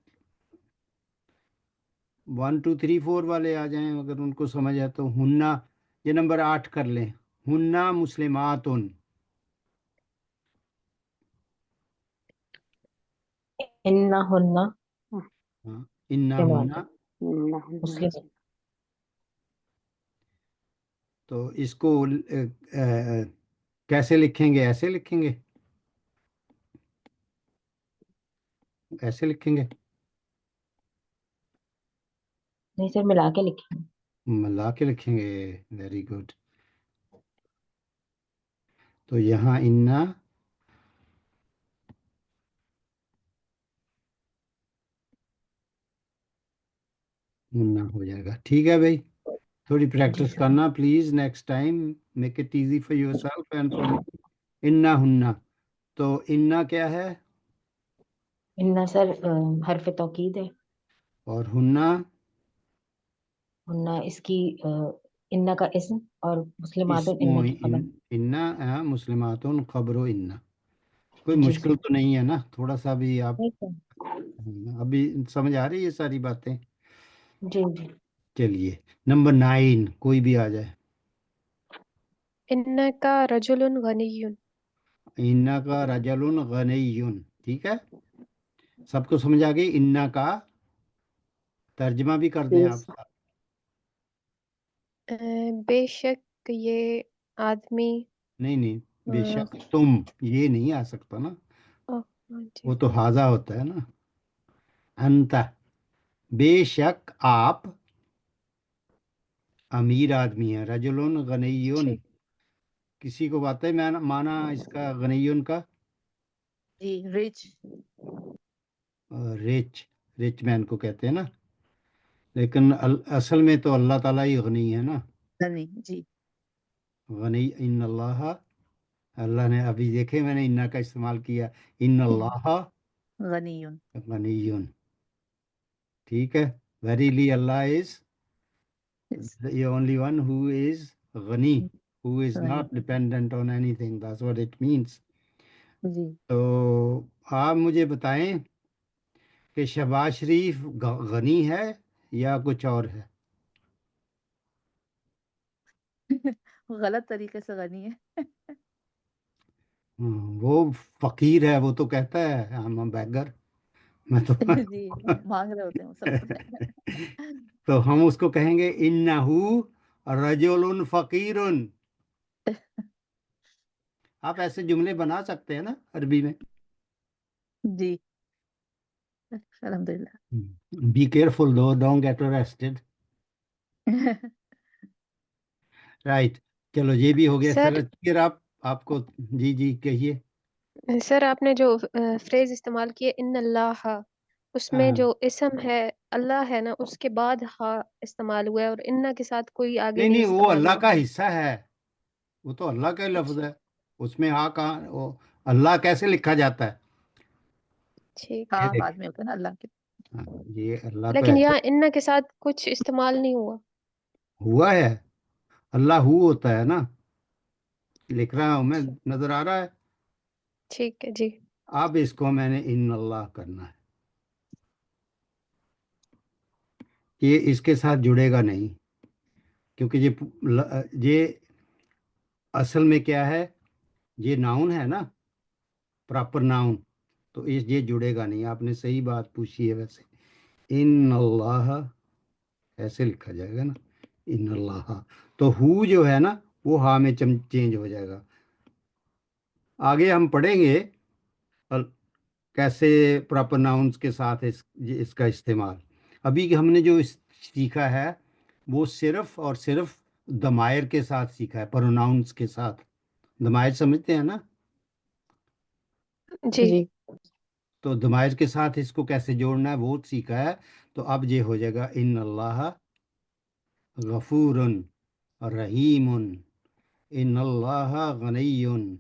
1 2 3 4 वाले आ जाएं अगर उनको समझ है तो. हुन्ना, ये नंबर 8 कर लें. हुन्ना मुस्लिमातुन. इन्ना हुन्ना हाँ, इन्ना मुस्लिमात। हुन्ना. मुस्लिम। तो इसको कैसे लिखेंगे? ऐसे लिखेंगे, ऐसे लिखेंगे. नहीं सर, मिला के लिखे। मिला के लिखेंगे. Very good. तो यहाँ इन्ना मुन्ना हो जाएगा. ठीक है भाई, थोड़ी जी प्रैक्टिस सर। करना please. Next time make it easy for your self and for me. इन्ना हुन्ना. तो इन्ना क्या है? इन्ना सर हरफ तौकीद है। और हुन्ना हुन्ना इसकी इन्ना का इस्म, और मुस्लिमातुन इस्मो इन्ना की खबर। इन्ना मुस्लिमातुन खबरो इन्ना. कोई जी मुश्किल सर। तो नहीं है ना? थोड़ा सा भी आप नहीं सर। अभी समझ आ रही है सारी बातें? जी जी। चलिए नंबर 9 कोई भी आ जाए। इन्नका रजुलुन गनियुन। इन्ना का रजलुन गनियुन, ठीक है, सबको समझ आ गई। इन्ना का तर्जमा भी कर दें आप। Yes. अ, बेशक ये आदमी। नहीं नहीं, अ, बेशक तुम, ये नहीं आ सकता ना, ओह, हाँ जी। वो तो हाजा होता है ना। अंत, बेशक आप अमीर आदमी हैं। रजुलुन गनियुन, ठीक। किसी को आता है माना इसका गनियुन का? जी, रिच। रिच, रिच मैन को कहते हैं ना, लेकिन असल में तो अल्लाह ताला ही गनी है ना। धनी जी। गनी इन अल्लाह, अल्लाह ने, अभी देखे मैंने इन्ना का इस्तेमाल किया, इन अल्लाह गनीयुन। गनियुन, ठीक है। Verily Allah is Yes. the only one who is ghani, who is गनी not dependent on anything, that's what it means. जी। तो आप मुझे बताएं कि शहबाज शरीफ गनी है या कुछ और है? गलत तरीके से गनी है। वो फकीर है, वो तो कहता है आई एम बैगर, मैं तो जी, मांग रहे होते हैं वो सब। तो हम उसको कहेंगे इन्नहु रजुलुन फकीरुन। आप ऐसे जुमले बना सकते हैं ना अरबी में। जी, अल्हम्दुलिल्लाह। बी केयरफुल दो, डोंट गेट अरेस्टेड। राइट, चलो ये भी हो गया सर सर। फिर आप, आपको, जी जी कहिए। सर आपने जो फ्रेज इस्तेमाल किया इन अल्लाह, उसमें हाँ, जो इसम है अल्लाह है ना, उसके बाद हा इस्तेमाल हुआ है और इन्ना के साथ कोई आगे नहीं नहीं नहीं, वो इस्तेमाल अल्लाह हुआ का है। हिस्सा है, वो तो अल्लाह का ही लफ्ज अच्छा, है। उसमें हाँ कहाँ, वो अल्लाह कैसे लिखा जाता है? ठीक ये है। हाँ, देख, बाद में होता है ना अल्लाह के। हाँ, ये अल्लाह तो लेकिन ऐसे यहाँ इन्ना के साथ कुछ इस्तेमाल नहीं हुआ। हुआ है। अल्लाह हु होता है ना, लिख रहा हूं मैं, अच्छा, नजर आ रहा है। ठीक है जी। अब इसको मैंने इन अल्लाह करना है, ये इसके साथ जुड़ेगा नहीं, क्योंकि ये असल में क्या है, ये नाउन है ना, प्रॉपर नाउन, तो ये जुड़ेगा नहीं। आपने सही बात पूछी है वैसे। इन अल्लाह ऐसे लिखा जाएगा ना, इन अल्लाह, तो हु जो है ना वो हा में चेंज हो जाएगा। आगे हम पढ़ेंगे अल- कैसे प्रॉपर नाउन्स के साथ इसका इस्तेमाल। अभी हमने जो सीखा है वो सिर्फ और सिर्फ दमायर के साथ सीखा है, प्रोनाउंस के साथ। दमायर समझते हैं ना, जी जी। तो दमायर के साथ इसको कैसे जोड़ना है वो सीखा है। तो अब ये हो जाएगा इन अल्लाह गफूरुन रहीमुन, इन अल्लाह गनियुन।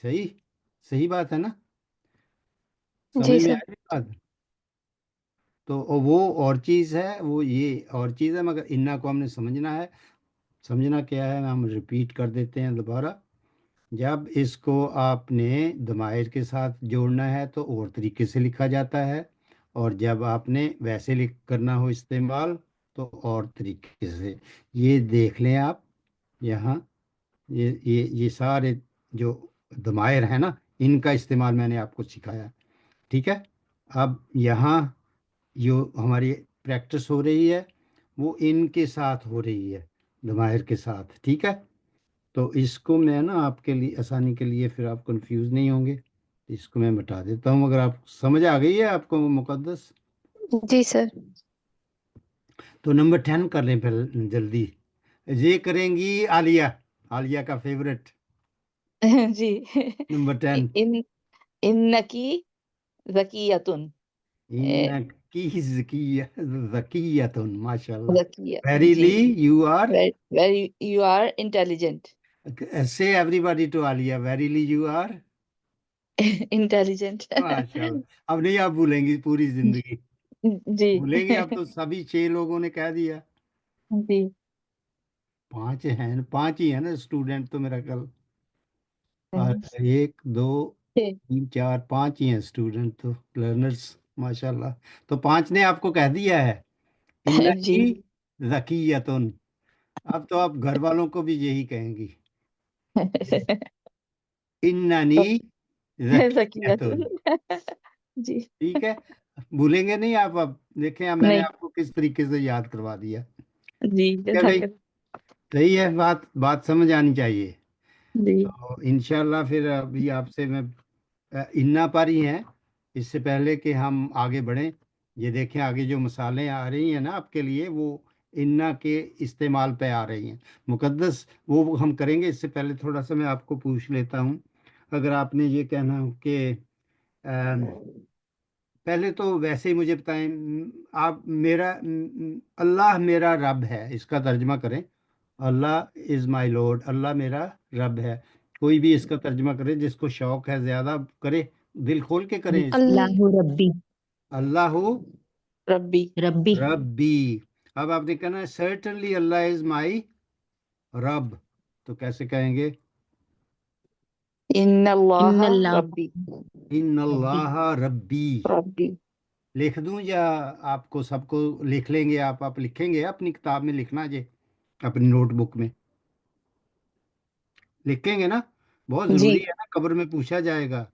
सही, सही बात है ना, जी समझ में सर। आई बात? तो वो और चीज़ है, वो ये और चीज़ है, मगर इन्ना को हमने समझना है। समझना क्या है, हम रिपीट कर देते हैं दोबारा। जब इसको आपने दमाइर के साथ जोड़ना है तो और तरीके से लिखा जाता है, और जब आपने वैसे लिख करना हो इस्तेमाल तो और तरीके से। ये देख लें आप यहाँ, ये सारे जो दमाइर है ना, इनका इस्तेमाल मैंने आपको सिखाया, ठीक है। अब यहाँ जो हमारी प्रैक्टिस हो रही है वो इनके साथ हो रही है, दमाइर के साथ, ठीक है। तो इसको मैं ना आपके लिए आसानी के लिए, फिर आप कंफ्यूज नहीं होंगे, इसको मैं बता देता हूँ, अगर आप समझ आ गई है आपको मुकद्दस। जी सर। तो नंबर 10 कर लें फिर जल्दी। ये करेंगी आलिया, आलिया का फेवरेट। जी। नंबर 10, इन इन्नकी ज़कियतुन। इन की जकियतुन, माशाल्लाह, Zakia ji. Verily you are, very you are intelligent. से everybody to Aaliya, verily you are, intelligent. माशाल्लाह। अब नहीं आप भूलेंगी पूरी जिंदगी, जी। भूलेंगी अब तो, सभी 6 लोगों ने कह दिया। जी। 5 हैं, 5 ही है ना स्टूडेंट तो मेरा कल, एक दो तीन चार 5 ही हैं स्टूडेंट तो, लर्नर्स, माशाल्लाह। तो 5 ने आपको कह दिया है जी। इन्नकी ज़किय्यतुन। अब तो आप घर वालों को भी यही कहेंगी, इन्ननी ज़किय्यतुन। ज़कियतुन। जी। ठीक है, भूलेंगे नहीं आप। अब देखें, अब मैंने नहीं। आपको किस तरीके से याद करवा दिया। जी, क्या भाई, जज़ाकल्लाह। सही है, बात बात समझ आनी चाहिए। जी। तो इंशाल्लाह फिर अभी आपसे मैं इन्ना पर ही हैं, इससे पहले कि हम आगे बढ़ें। ये देखें, आगे जो मिसालें आ रही हैं ना आपके लिए, वो इन्ना के इस्तेमाल पे आ रही हैं मुकद्दस, वो हम करेंगे। इससे पहले थोड़ा सा मैं आपको पूछ लेता हूँ। अगर आपने ये कहना हो कि पहले तो वैसे ही मुझे बताएं, आप मेरा अल्लाह मेरा रब है, इसका तर्जमा करें। अल्लाह इज़ माई लॉर्ड, अल्लाह मेरा रब है। कोई भी इसका तर्जमा करे, जिसको शौक है ज़्यादा करे, दिल खोल के करें इसको। अल्लाहु रब्बी। अल्लाह रब्बी। रब्बी। रब्बी। अब आपने कहना है सर्टनली अल्लाह इज़ माई रब, तो कैसे कहेंगे? इन्नल्लाह इन्नल्लाह रब्बी। इन रब्बी। अल्लाह रब्बी। रब्बी। लिख दूं या आपको सबको लिख लेंगे? आप लिखेंगे अपनी किताब में, लिखना जे अपनी नोटबुक में लिखेंगे ना, बहुत जी। ज़रूरी है ना, कब्र में पूछा जाएगा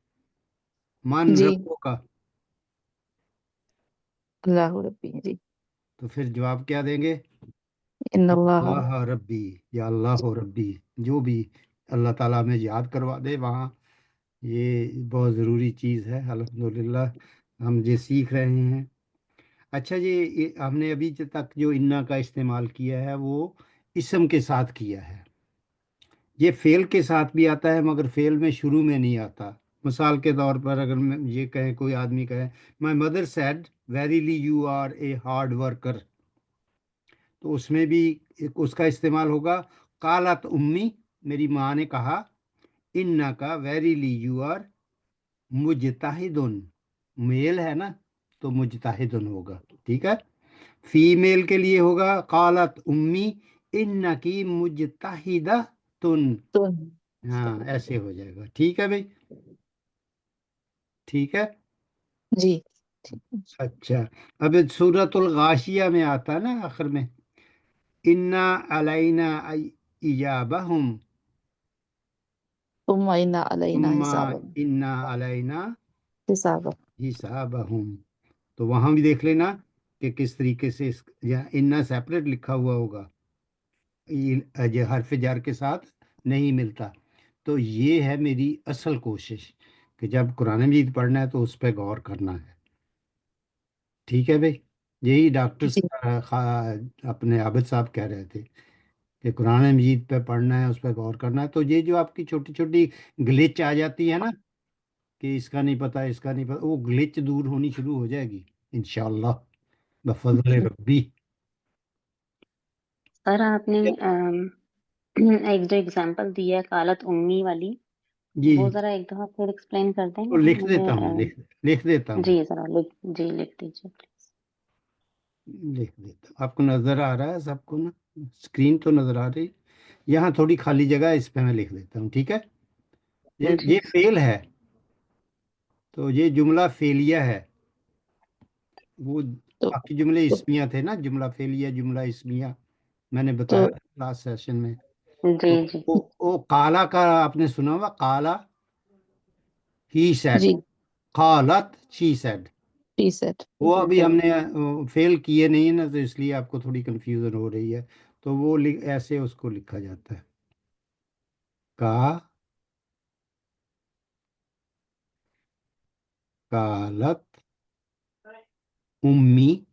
मन जी। रब्बों का। अल्लाह रब्बी। जी। तो फिर जवाब क्या देंगे? इन्नल्लाह। अल्लाह रब्बी या अल्लाह रब्बी। जो भी अल्लाह ताला में याद करवा दे वहाँ, ये बहुत ज़रूरी चीज़ है। अल्हम्दुलिल्लाह हम ये सीख रहे हैं। अच्छा जी, हमने अभी तक जो इन्ना का इस्तेमाल किया है वो इसम के साथ किया है। ये फेल के साथ भी आता है, मगर फेल में शुरू में नहीं आता। मिसाल के तौर पर अगर मैं ये कहे, कोई आदमी कहे my mother said verily you are a hard worker, तो उसमें भी एक उसका इस्तेमाल होगा कालत उम्मी, मेरी माँ ने कहा, इन्ना का वेरीली यू आर मुजताहिदुन, मेल है ना, तो मुजताहिदुन होगा। ठीक है, फीमेल के लिए होगा कालत उम्मी इन्ना की मुजताहिदा तुन। तो हाँ, ऐसे हो जाएगा। ठीक है भाई, ठीक है। जी। अच्छा, अब सूरतुल गाशिया में आता है ना आखिर में, इन्ना अलैना इजाबहुम, तुम इन्ना अलैना सुम्मा हिसाबम। इन्ना अलैना हिसाबम। हिसाबहुम। तो वहां भी देख लेना कि किस तरीके से यहाँ इन्ना सेपरेट लिखा हुआ होगा, जो हर्फ जार के साथ नहीं मिलता। तो ये है मेरी असल कोशिश कि जब कुरान मजीद पढ़ना है तो उस पर गौर करना है। ठीक है भाई, यही डॉक्टर जी। अपने आबिद साहब कह रहे थे कि कुरान मजीद पे पढ़ना है, उस पर गौर करना है। तो ये जो आपकी छोटी छोटी ग्लिच आ जाती है ना, कि इसका नहीं पता, इसका नहीं पता, वो ग्लिच दूर होनी शुरू हो जाएगी इंशाअल्लाह बफज़ल रब्बी। सर आपने एक जो एग्जांपल दिया है कालत उम्मी वाली, जी, वो जरा एक दफा फिर एक्सप्लेन कर तो देंगे लिख मुझे? देता हूँ, लिख देता हूँ, जी जरा जी लिख दीजिए प्लीज। लिख देता हूँ। आपको नज़र आ रहा है सबको ना, स्क्रीन तो नज़र आ रही। यहाँ थोड़ी खाली जगह है, इस पे मैं लिख देता हूँ। ठीक है, ये जी। फेल है, तो ये जुमला फेलिया है। वो तो बाकी जुमले तो, इसमिया थे ना, जुमला फेलिया, जुमला इसमिया, मैंने तो बताया लास्ट सेशन में। जी तो जी। वो काला का आपने सुना होगा, काला ही सेड, जी। कालत शी सेड। T set. वो अभी हमने फेल किए नहीं है ना, तो इसलिए आपको थोड़ी कंफ्यूजन हो रही है। तो वो ऐसे उसको लिखा जाता है, का कालत उम्मी,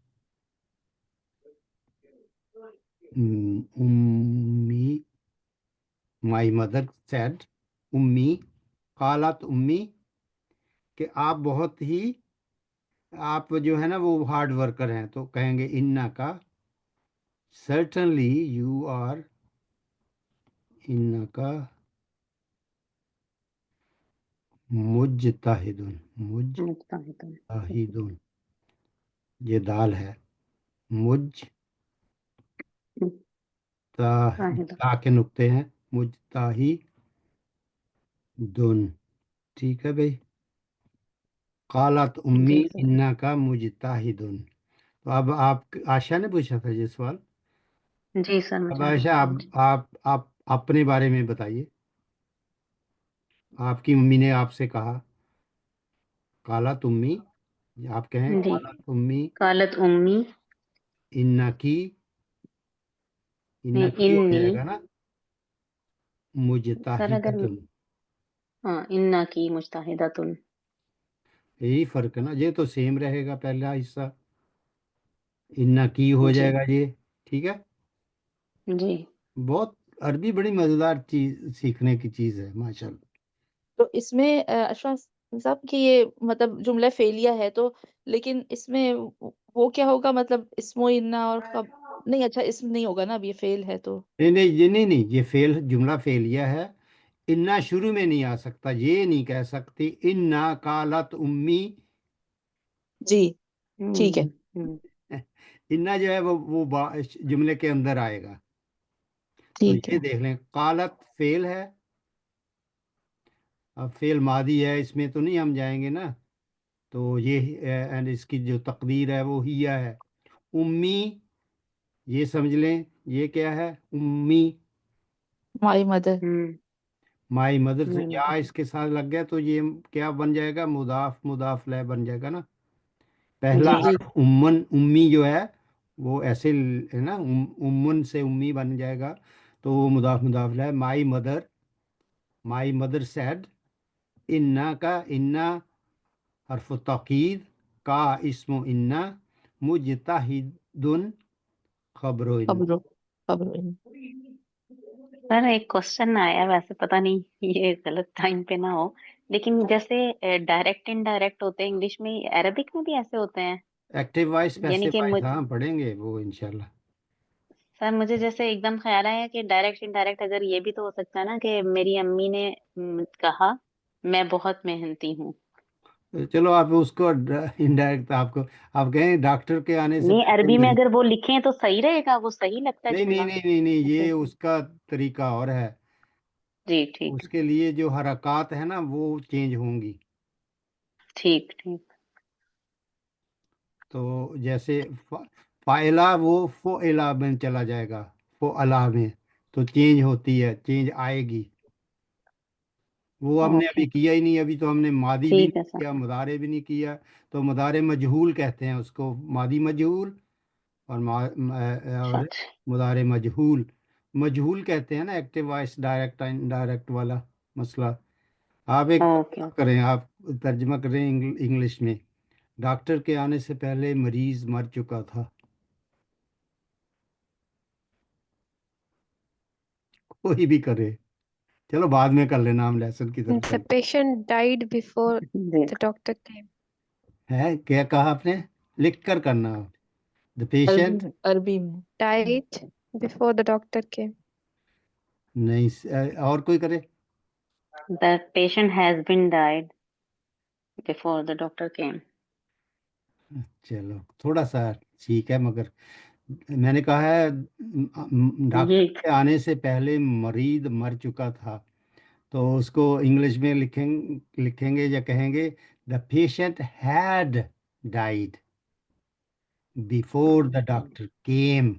उम्मी, माई मदर सेड, उम्मी, कालत उम्मी, कि आप बहुत ही, आप जो है ना वो हार्ड वर्कर हैं, तो कहेंगे इन्ना का सर्टनली यू आर, इन्ना का मुज्ताहिदुन, मुत्ताहिदुन। मुज्ताहिदुन, ये दाल है, मुत्ताहिदुन। ता के नुक्ते हैं, मुज्ताहिदुन। ठीक है भाई, कालत उम्मी जी सर। इन्ना का मुज्ताहिदुन। تو اب آپ عائشہ نے پوچھا تھا یہ سوال. जी सर اب मुझे عائشہ आता है जी. آپ اپنے بارے میں بتائیے. آپ کی امی نے آپ سے کہا کالا تمی، آپ کہیں जी کالا تمی कालत उम्मी انکی، انکی ہو इन्नी. جائے گا نا، सर अगर مجتہدۃ. हाँ इन्ना की मुजतहिदतुन. یہی فرق ہے نا، یہ تو سیم رہے گا پہلا حصہ، انکی ہو جائے जी گا یہ. ٹھیک ہے. जी بہت عربی بڑی مزیدار چیز سیکھنے کی چیز ہے ماشاء اللہ. تو اس میں اشرف صاحب کہ یہ مطلب جملہ فعلیہ ہے تو لیکن اس میں وہ کیا ہوگا، مطلب اسم و انا اور خب نہیں، اچھا اسم نہیں ہوگا نا، اب یہ فعل ہے تو. نہیں نہیں، یہ نہیں، یہ فعل جملہ فعلیہ ہے. انا شروع میں نہیں آ سکتا، یہ نہیں کہہ سکتی انا قالت امی. جی ٹھیک ہے. हम्म. انا جو ہے وہ جملے کے اندر آئے گا. تو ٹھیک یہ ہے. دیکھ لیں، قالت فعل ہے. اب فعل ماضی ہے، اس میں تو نہیں ہم جائیں گے نا. تو یہ اس کی جو تقدیر ہے وہ ہیا ہے. امی، یہ سمجھ لیں یہ کیا ہے، امی. My mother. مائی مدر سے नहीं یا मदद. اس کے ساتھ لگ گیا تو یہ کیا بن جائے گا، مضاف مضاف لہ بن جائے گا نا. پہلا जी جی حرف امن، امی جو ہے وہ ایسے ہے نا، امن سے امی بن جائے گا تو وہ مضاف مضاف لہ. My mother said. انا کا انا حرف تاکید، کا اسم انا، مجتہد خبر ان. خبرو خبرو. سر ایک کوشچن آیا، ویسے پتہ نہیں یہ غلط ٹائم پہ نہ ہو، لیکن جیسے ڈائریکٹ انڈائریکٹ ہوتے ہیں انگلش میں، عربک میں بھی ایسے ہوتے ہیں؟ ایکٹیو وائس یعنی پیسو کہ وائس ہاں پڑھیں گے وہ انشاءاللہ. سر مجھے جیسے ایک دم خیال آیا کہ ڈائریکٹ انڈائریکٹ اگر یہ بھی تو ہو سکتا ہے نا کہ میری امی نے کہا میں بہت محنتی ہوں. چلو آپ اس کو انڈائریکٹ، آپ کہیں ڈاکٹر کے آنے سے نہیں پہلے عربی میں مریض. اگر وہ لکھیں تو صحیح رہے گا، وہ صحیح لگتا ہے نہیں نہیں جملہ. نہیں نہیں نہیں، ایسے یہ اس کا طریقہ اور ہے. جی ٹھیک اس ہے. کے لیے جو حرکات ہیں نا وہ چینج ہوں گی. ٹھیک ٹھیک. تو جیسے فائلہ وہ فعلا میں چلا جائے گا، فعلا میں تو چینج ہوتی ہے، چینج آئے گی. وہ ہم نے اوکے ابھی کیا ہی نہیں، ابھی تو ہم نے ماضی بھی ٹھیک ہے نہیں سر. کیا، مضارع بھی نہیں کیا. تو مضارع مجہول کہتے ہیں اس کو، ماضی مجہول اور اچھا اور اچھا. مضارع مجہول. مجہول کہتے ہیں نا ایکٹیو وائس ڈائریکٹ انڈائریکٹ والا مسئلہ. آپ ایک اوکے ترجمہ اوکے. کریں، آپ ترجمہ کریں انگلش میں. ڈاکٹر کے آنے سے پہلے مریض مر چکا تھا. کوئی بھی کرے، چلو بعد میں کر لینا، ہم لیسن کی طرف The چلیں. patient died before G the doctor came. ہے کیا کہا آپ نے؟ لکھ کر کرنا. دا عربی پیشنٹ. میں، عربی میں. Died before the doctor came. نہیں اور کوئی کرے. the patient has been died before the doctor came. چلو تھوڑا سا ٹھیک ہے، مگر میں نے کہا ہے ڈاکٹر یہ کے آنے سے پہلے مریض مر چکا تھا. تو اس کو انگلش میں لکھیں گے یا کہیں گے the patient had died before the doctor came.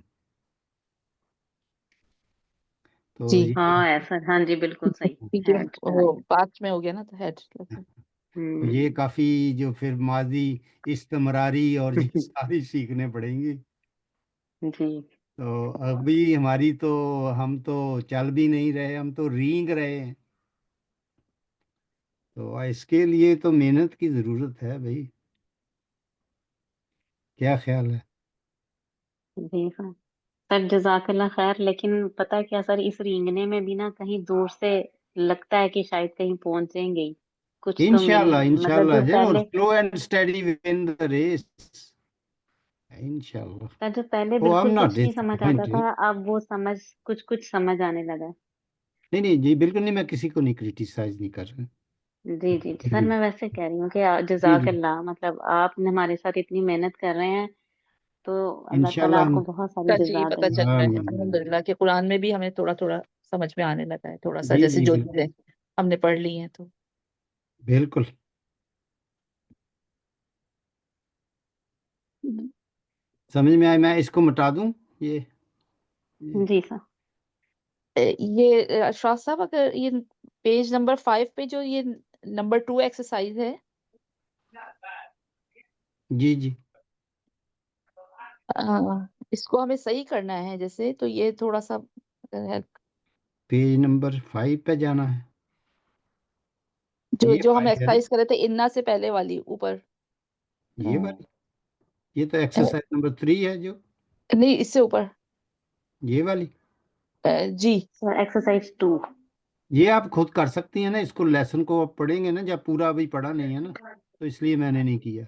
تو جی یہ ہاں ایسا، ہاں جی بالکل صحیح. کیونکہ had وہ died. پاسٹ میں ہو گیا نا تو ہیڈ. تو یہ ہم، کافی جو پھر ماضی استمراری اور یہ ساری سیکھنے پڑیں گی. جی تو ابھی ہماری تو، ہم تو چل بھی نہیں رہے، ہم تو رینگ رہے ہیں. تو اس کے لیے تو محنت کی ضرورت ہے بھائی. کیا خیال ہے؟ جی سر. سر جزاک اللہ خیر، لیکن پتہ کیا سر، اس رینگنے میں بھی نا کہیں دور سے لگتا ہے کہ شاید کہیں پہنچیں گے ہی. کچھ تو میری انشاءاللہ مطلب انشاءاللہ، جو پہلے، slow and steady won the race. انشاءاللہ. سر جو پہلے او آئی بالکل ایم ناٹ کچھ نہیں سمجھ آتا ڈسappointed. تھا، اب وہ سمجھ کچھ کچھ سمجھ آنے لگا. نہیں نہیں جی بالکل نہیں، میں کسی کو نہیں کریٹیسائز نہیں کر رہا. جی جی سر، میں ویسے کہہ رہی ہوں کہ جی جزاک جی اللہ، مطلب آپ نے ہمارے ساتھ اتنی محنت کر رہے ہیں تو اللہ تعالیٰ انشاءاللہ آپ ہم. کو بہت ساری جی جزا پتہ دیں. چل رہا ہے آمین. الحمدللہ کہ قرآن میں بھی ہمیں تھوڑا تھوڑا سمجھ میں آنے لگا ہے، تھوڑا سا جی جیسے جی جو بالکل چیزیں ہم نے پڑھ لی ہیں تو. بالکل. समझ में आया? मैं इसको मिटा दूं ये जी सर। ये अशराफ साहब, अगर ये पेज नंबर 5 पे जो ये नंबर 2 एक्सरसाइज है, जी जी इसको हमें सही करना है जैसे, तो ये थोड़ा सा हेल्प, पेज नंबर 5 पे जाना है। जो ये जो हम फाइल है ना, एक्सरसाइज कर रहे थे इन्ना से पहले वाली ऊपर। ये वाली, ये तो एक्सरसाइज नंबर 3 है जो, नहीं, इससे ऊपर। ये वाली। जी। Sir exercise 2। ये आप खुद कर सकती हैं ना, इसको लेसन को आप पढ़ेंगे ना, जब पूरा अभी पढ़ा नहीं है ना, तो इसलिए मैंने नहीं किया।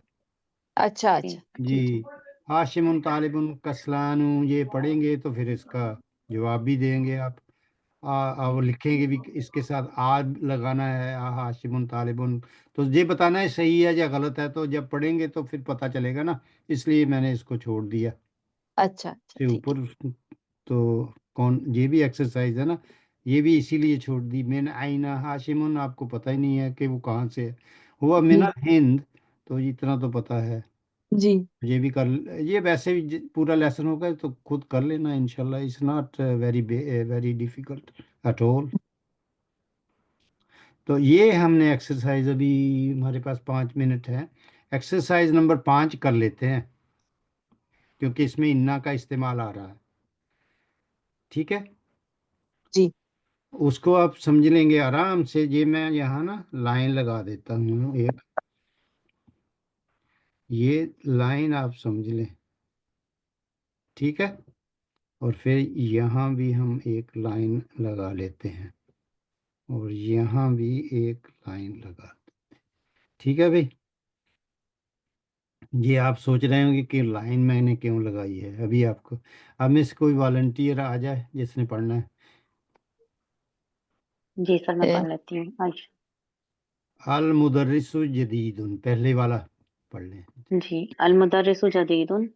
अच्छा जी अच्छा, जी, ठीक है। हाशिमुन तालिबुन कस्लानु ये पढ़ेंगे तो फिर इसका जवाब भी देंगे आप। वो लिखेंगे भी, इसके साथ आज लगाना है, हाशिमुन तालिबुन, तो ये बताना है सही है या गलत है, तो जब पढ़ेंगे तो फिर पता चलेगा ना, इसलिए मैंने इसको छोड़ दिया अच्छा अच्छा, से ठीक ऊपर। तो कौन, ये भी एक्सरसाइज है ना, ये भी इसीलिए छोड़ दी मैंने। आईना हाशिमुन आपको पता ही नहीं है कि वो कहाँ से है, हुआ है। जी मिनल हिंद, तो इतना तो पता है। जी ये भी कर, ये वैसे भी पूरा लेसन होगा तो खुद कर लेना इंशाल्लाह, it's not very very difficult at all. तो ये हमने एक्सरसाइज, अभी हमारे पास 5 मिनट है, एक्सरसाइज नंबर 5 कर लेते हैं, क्योंकि इसमें इन्ना का इस्तेमाल आ रहा है। ठीक है, जी उसको आप समझ लेंगे आराम से। ये मैं यहाँ ना लाइन लगा देता हूँ एक, ये लाइन आप समझ लें, ठीक है। और फिर यहाँ भी हम एक लाइन लगा लेते हैं, और यहाँ भी एक लाइन लगा, ठीक है भाई। ये आप सोच रहे होंगे कि लाइन मैंने क्यों लगाई है अभी आपको, अब में से कोई वॉलंटियर आ जाए जिसने पढ़ना है। जी सर, मैं अ, पढ़ लेती हूँ आज। अल मुदर्रिसु जदीदुन, पहले वाला पढ़ लें। जी, अल मुदर्रिसु जदीदुन।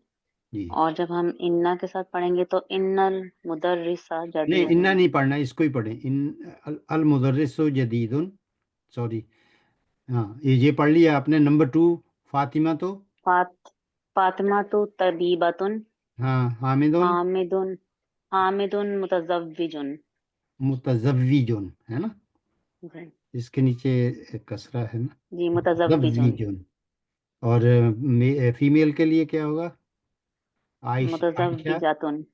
जी, और जब हम इन्ना के साथ पढ़ेंगे तो इन्नल मुदर्रिसा नहीं इन्ना जदीदुन। नहीं पढ़ना, इसको ही पढ़ें, इन अल मुदर्रिसु जदीदुन, सॉरी। हाँ, ये पढ़ लिया आपने। नंबर 2, फातिमा तो, फात फातिमा तो तबीबतुन। हाँ, हामिदुन हामिदुन हामिदुन मुतज़व्विजुन। मुतज़व्विजुन है ना, जी। इसके नीचे एक कसरा है ना, जी, मुतज़व्विजुन। मुतज़व्विजुन। और फीमेल के लिए क्या होगा? आयशा मुतज़व्विजातुन।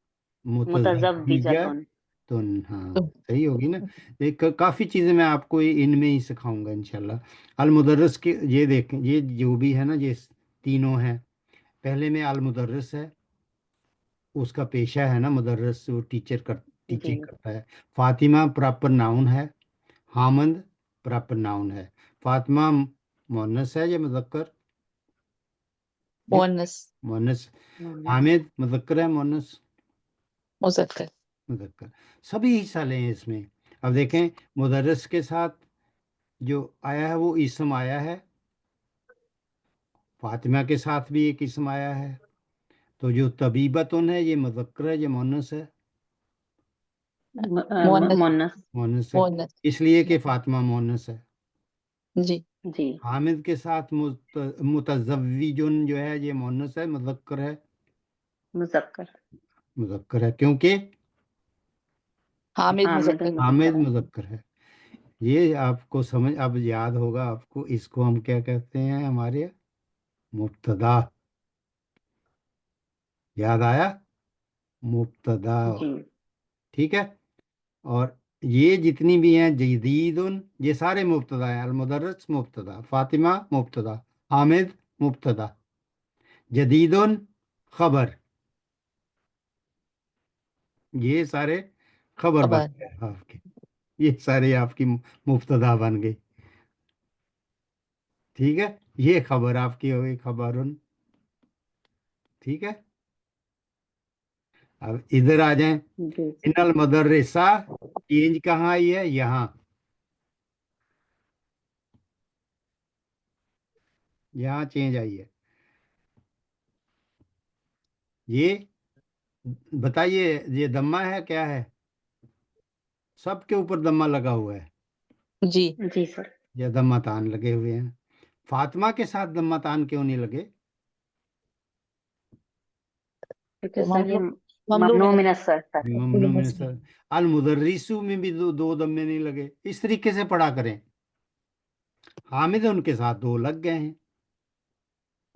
मुतज़व्विजा मुतज़व्विजातुन। तुन, हाँ तो सही होगी ना। एक काफ़ी चीज़ें मैं आपको इनमें ही सिखाऊंगा इंशाल्लाह। अल मुदर्रिस के, ये देखें, ये जो भी है ना, ये तीनों हैं। पहले में अल मुदर्रिस है, उसका पेशा है ना मुदर्रिस, वो टीचिंग जी। करता है। फातिमा प्रॉपर नाउन है, हामद प्रॉपर नाउन है। फातिमा मुअन्नस है या मुज़क्कर? जी, मुअन्नस। मुअन्नस। मोहम्मद। हामिद मुज़क्कर है मुअन्नस? मुज़क्कर। मुज़क्कर। सभी हिस्सा लें इसमें। अब देखें, मुदर्रिस के साथ जो आया है वो इसम आया है, फातिमा के साथ भी एक इसम आया है। तो जो तबीबतुन है, ये मुज़क्कर है, ये मुअन्नस है? मुअन्नस। मोहन्नस। मुअन्नस है, मुअन्नस। इसलिए कि फातिमा मुअन्नस है। जी जी। हामिद के साथ मुतज़व्विजुन जो है, ये मुअन्नस है, मुज़क्कर है? मुज़क्कर। मुज़क्कर है, क्योंकि हामिद हामिदुन मुज़क्कर। हामिद मुज़क्कर है। मुज़क्कर है। ये आपको समझ अब याद होगा आपको, इसको हम क्या कहते हैं हमारे, मुब्तदा। याद आया? मुब्तदा, जी। ठीक है। और ये जितनी भी हैं जदीदुन, ये सारे मुब्तदा हैं। अलमुदर्रिस मुब्तदा, फातिमा मुब्तदा, हामिद मुब्तदा, जदीदुन खबर, ये सारे खबर बन खबर। गए आपके, ये सारे आपकी मुब्तदा बन गई, ठीक है। ये खबर आपकी हो गई, खबरुन, ठीक है। अब इधर आ जाएं, जी। इनल मदरसा, चेंज कहाँ आई है? यहाँ, यहाँ चेंज आई है। ये बताइए, ये दम्मा है क्या है? सबके ऊपर दम्मा लगा हुआ है, जी जी सर। या दम्मातान लगे हुए हैं? फातिमा के साथ दम्मातान क्यों नहीं लगे? क्योंकि तो सर ये ममलू ममनू मिन मिन सर्फ है। ममनू में सर। अल मुदर्रिसु में भी दो दम्मे नहीं लगे, इस तरीके से पढ़ा करें। हामिद उनके साथ दो लग गए हैं।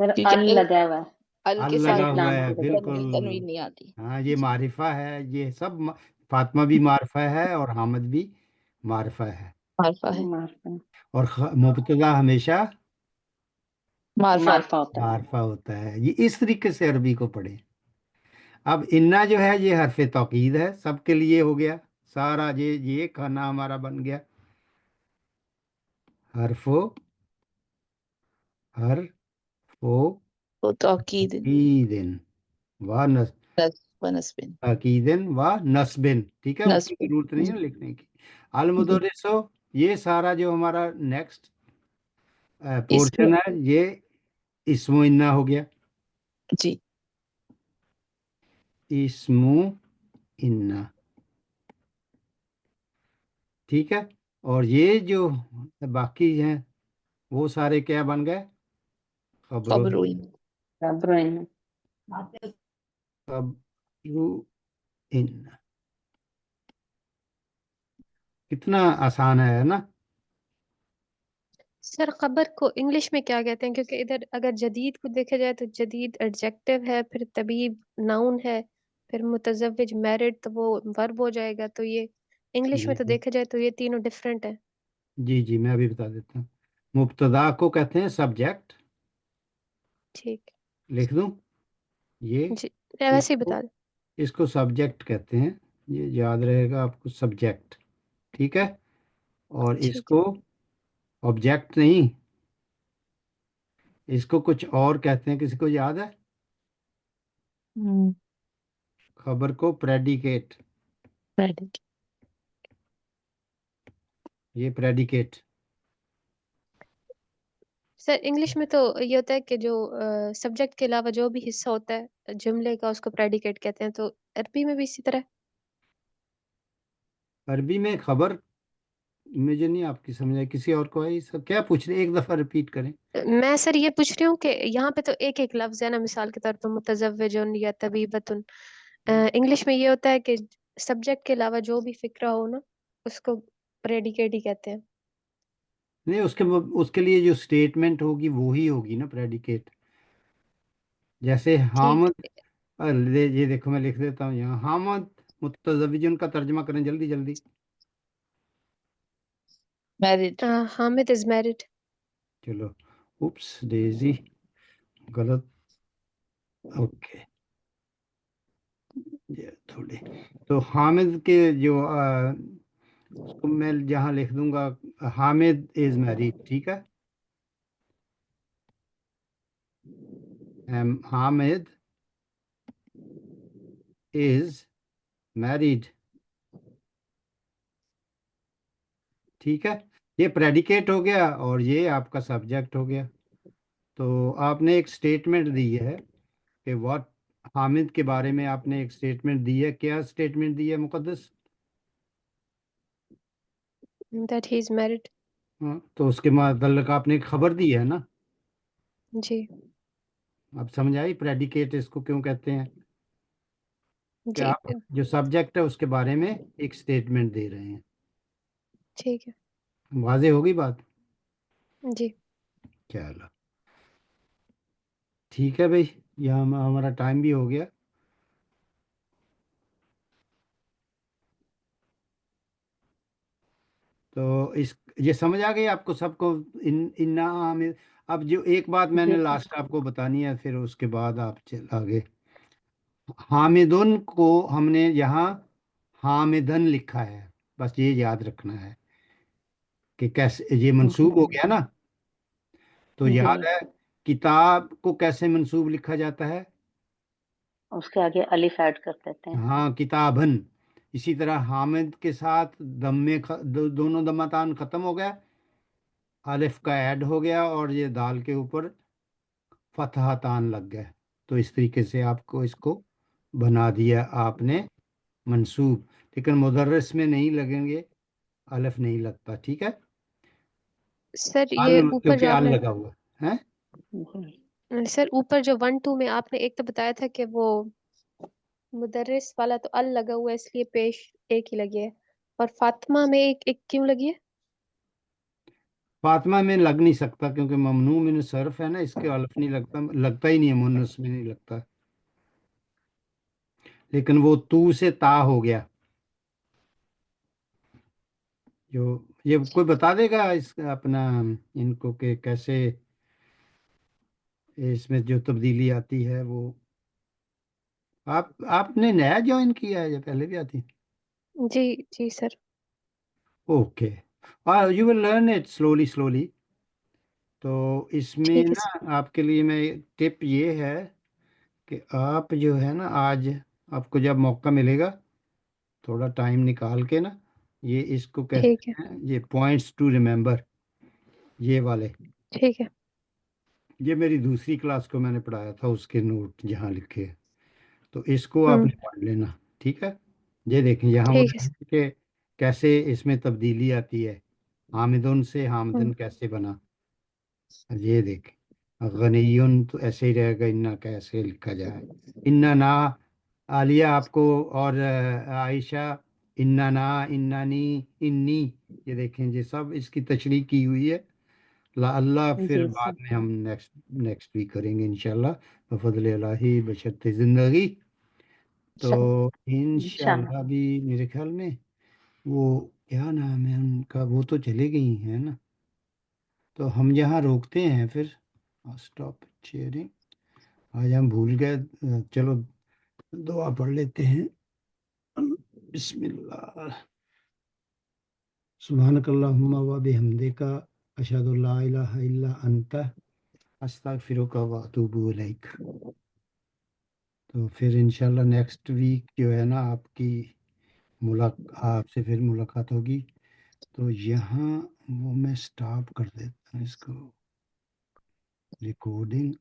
फिर क्योंकि अल लगा हुआ है, अल अल के साथ लगा अलिफ हुआ लाम है, की वजह से। बिल्कुल। तनवीन नहीं आती। हाँ, ये जी मारिफा है, ये सब फातिमा भी मारिफा है और हामिद भी मारिफा है। मारफा है। मारफा और मुब्तदा हमेशा मारफा मारफा होता होता है। मारिफा होता है। ये इस तरीके से अरबी को पढ़े। अब इन्ना जो है ये हरफ तौकीद है, सबके लिए हो गया सारा। ये खाना हमारा बन गया। हरफो हरफो तो तौकीद तौकीदिन व बनस्बिन तकीदन व नस्बिन। ठीक है, उसकी नस्बिन। जरूरत नहीं जी है लिखने की। अल जी मुदर्रिसो, ये सारा जो हमारा नेक्स्ट इसमें पोर्शन है, ये इस्मो इन्ना हो गया। जी इस्मो इन्ना, ठीक है। और ये जो बाकी हैं वो सारे क्या बन गए? खबरों। खबरुइन। रब्रोइन। खबरू इन। कितना आसान है ना? सर खबर को इंग्लिश में क्या कहते हैं? क्योंकि इधर अगर जदीद को देखा जाए तो जदीद एडजेक्टिव है, फिर तबीब नाउन है, फिर मुतजव्विज मैरिड तो वो वर्ब हो जाएगा। तो ये इंग्लिश जी में तो जी देखा जाए तो ये तीनों डिफरेंट है। जी जी, मैं अभी बता देता हूँ। मुब्तदा को कहते हैं सब्जेक्ट, ठीक लिख दूं ये। जी, मैं वैसे ही इसको बता दूं। इसको सब्जेक्ट कहते हैं, ये याद रहेगा आपको, सब्जेक्ट। ठीक है। और ठीक है। इसको ऑब्जेक्ट नहीं, इसको कुछ और कहते हैं, किसी को याद है? हम्म खबर को प्रेडिकेट। credit। ये प्रेडिकेट। सर इंग्लिश में तो ये होता है कि जो सब्जेक्ट के अलावा जो भी हिस्सा होता है जुमले का उसको प्रेडिकेट कहते हैं। तो अरबी में भी इसी तरह। अरबी में खबर मुझे नहीं आपकी समझ आई, किसी और को आई? सब क्या पूछ रहे, एक दफा रिपीट करें। मैं सर ये पूछ रही हूँ कि यहाँ पे तो एक एक लफ्ज है ना, मिसाल के तौर पर मुतजव्विजुन या तबीबतुन। इंग्लिश में ये होता है कि सब्जेक्ट के अलावा जो भी फिक्रा हो ना उसको प्रेडिकेट ही कहते हैं। नहीं, उसके लिए जो स्टेटमेंट होगी वो ही होगी ना प्रेडिकेट। जैसे ठीक। हामद, ये देखो मैं लिख देता हूँ यहाँ, हामद मुतज़व्विजुन का तर्जमा करें जल्दी जल्दी। मैरिड। Hamid is married. चलो, उप्स डेजी, गलत। ओके, ये थोड़े। तो हामिद के जो उसको मैं जहाँ लिख दूंगा, हामिद इज मैरिड, ठीक है। हामिद इज मैरिड, ठीक है। ये प्रेडिकेट हो गया और ये आपका सब्जेक्ट हो गया। तो आपने एक स्टेटमेंट दी है कि व्हाट, हामिद के बारे में आपने एक स्टेटमेंट दी है। क्या स्टेटमेंट दी है Muqaddas? That he is married. हाँ, तो उसके मतलब आपने एक खबर दी है ना। जी अब समझ आई प्रेडिकेट इसको क्यों कहते हैं? कि जी। आप जो सब्जेक्ट है उसके बारे में एक स्टेटमेंट दे रहे हैं। ठीक है। वाज़ेह होगी बात? जी चलो, ठीक है भाई, यहाँ हमारा टाइम भी हो गया। तो इस ये समझ आ गई आपको सबको? इन्ना आमिर। अब जो एक बात मैंने जी सर। लास्ट आपको बतानी है, फिर उसके बाद आप चल आगे। हामिदुन को हमने यहाँ हामिदन लिखा है, बस ये याद रखना है कि कैसे ये मंसूब हो जी गया ना। तो जी, याद है किताब को कैसे मंसूब लिखा जाता है? उसके आगे अलिफ ऐड कर देते हैं। हाँ, किताबन। इसी तरह हामिद के साथ दोनों दमातान खत्म हो गया, अलिफ का ऐड हो गया और ये दाल के ऊपर फतहतान लग गए। तो इस तरीके से आपको इसको बना दिया आपने मंसूब। लेकिन मुदर्रिस में नहीं लगेंगे, अलिफ नहीं लगता, ठीक है। सर अल, ये ऊपर क्योंकि जो अल आपने लगा हुआ है। जी सर ऊपर जो 1 2 में आपने एक तो बताया था कि वो मुदर्रिस वाला तो अल लगा हुआ है इसलिए पेश एक ही लगी है, और फातिमा में एक एक क्यों लगी है? फातिमा में लग नहीं सकता क्योंकि ममनू में सर्फ है ना, इसके अलफ नहीं लगता, लगता ही नहीं है, मुन्नस में नहीं लगता। लेकिन वो तू से ता हो गया। जो ये कोई बता देगा इस अपना इनको कि कैसे इसमें जो तब्दीली आती है वो। आपने नया ज्वाइन किया है या पहले भी आती? जी जी सर। ओके, और you will learn it slowly slowly. तो इसमें ठीक है ना सर। आपके लिए मैं टिप ये है कि आप जो है ना आज आपको जब मौका मिलेगा थोड़ा टाइम निकाल के ना, ये इसको ठीक है। कहते हैं ये पॉइंट्स टू रिमेम्बर, ये वाले। ठीक है। ये मेरी दूसरी क्लास को मैंने पढ़ाया था, उसके नोट जहाँ लिखे हैं। तो इसको हम्म। आपने पढ़ लेना, ठीक है। ये देखें यहाँ वो ठीक है लिखा सर। है कि कैसे इसमें तब्दीली आती है, हामिदुन से हम्म। हामदन कैसे बना। और ये देखें गनीयुन तो ऐसे ही रहेगा, इन्ना कैसे लिखा जाए, इन्ना ना। आलिया आपको और आयशा, इन्ना ना, इन्ना नी, इन्नी। ये देखें ये सब इसकी तशरीह की हुई है। ला अल्लाह फिर जी बाद सर। में हम नेक्स्ट नेक्स्ट वीक करेंगे इंशाल्लाह, बफजल इलाही बशर्ते ज़िंदगी। तो इंशाल्लाह। इंशाल्लाह भी मेरे ख्याल में वो क्या नाम है उनका, वो तो चले गई है ना। तो हम यहाँ रोकते हैं फिर, स्टॉप शेयरिंग। आज हम भूल गए, चलो दुआ पढ़ लेते हैं। बिस्मिल्लाह। सुब्हानकल्लाहुम्मा व बिहम्दिका अशहदु ला इलाहा इल्ला अंता अस्तगफिरुका व अतूबु इलैक। तो फिर इंशाल्लाह नेक्स्ट वीक जो है ना आपकी आपसे फिर मुलाकात होगी। तो यहाँ वो मैं स्टॉप कर देता हूँ इसको, रिकॉर्डिंग।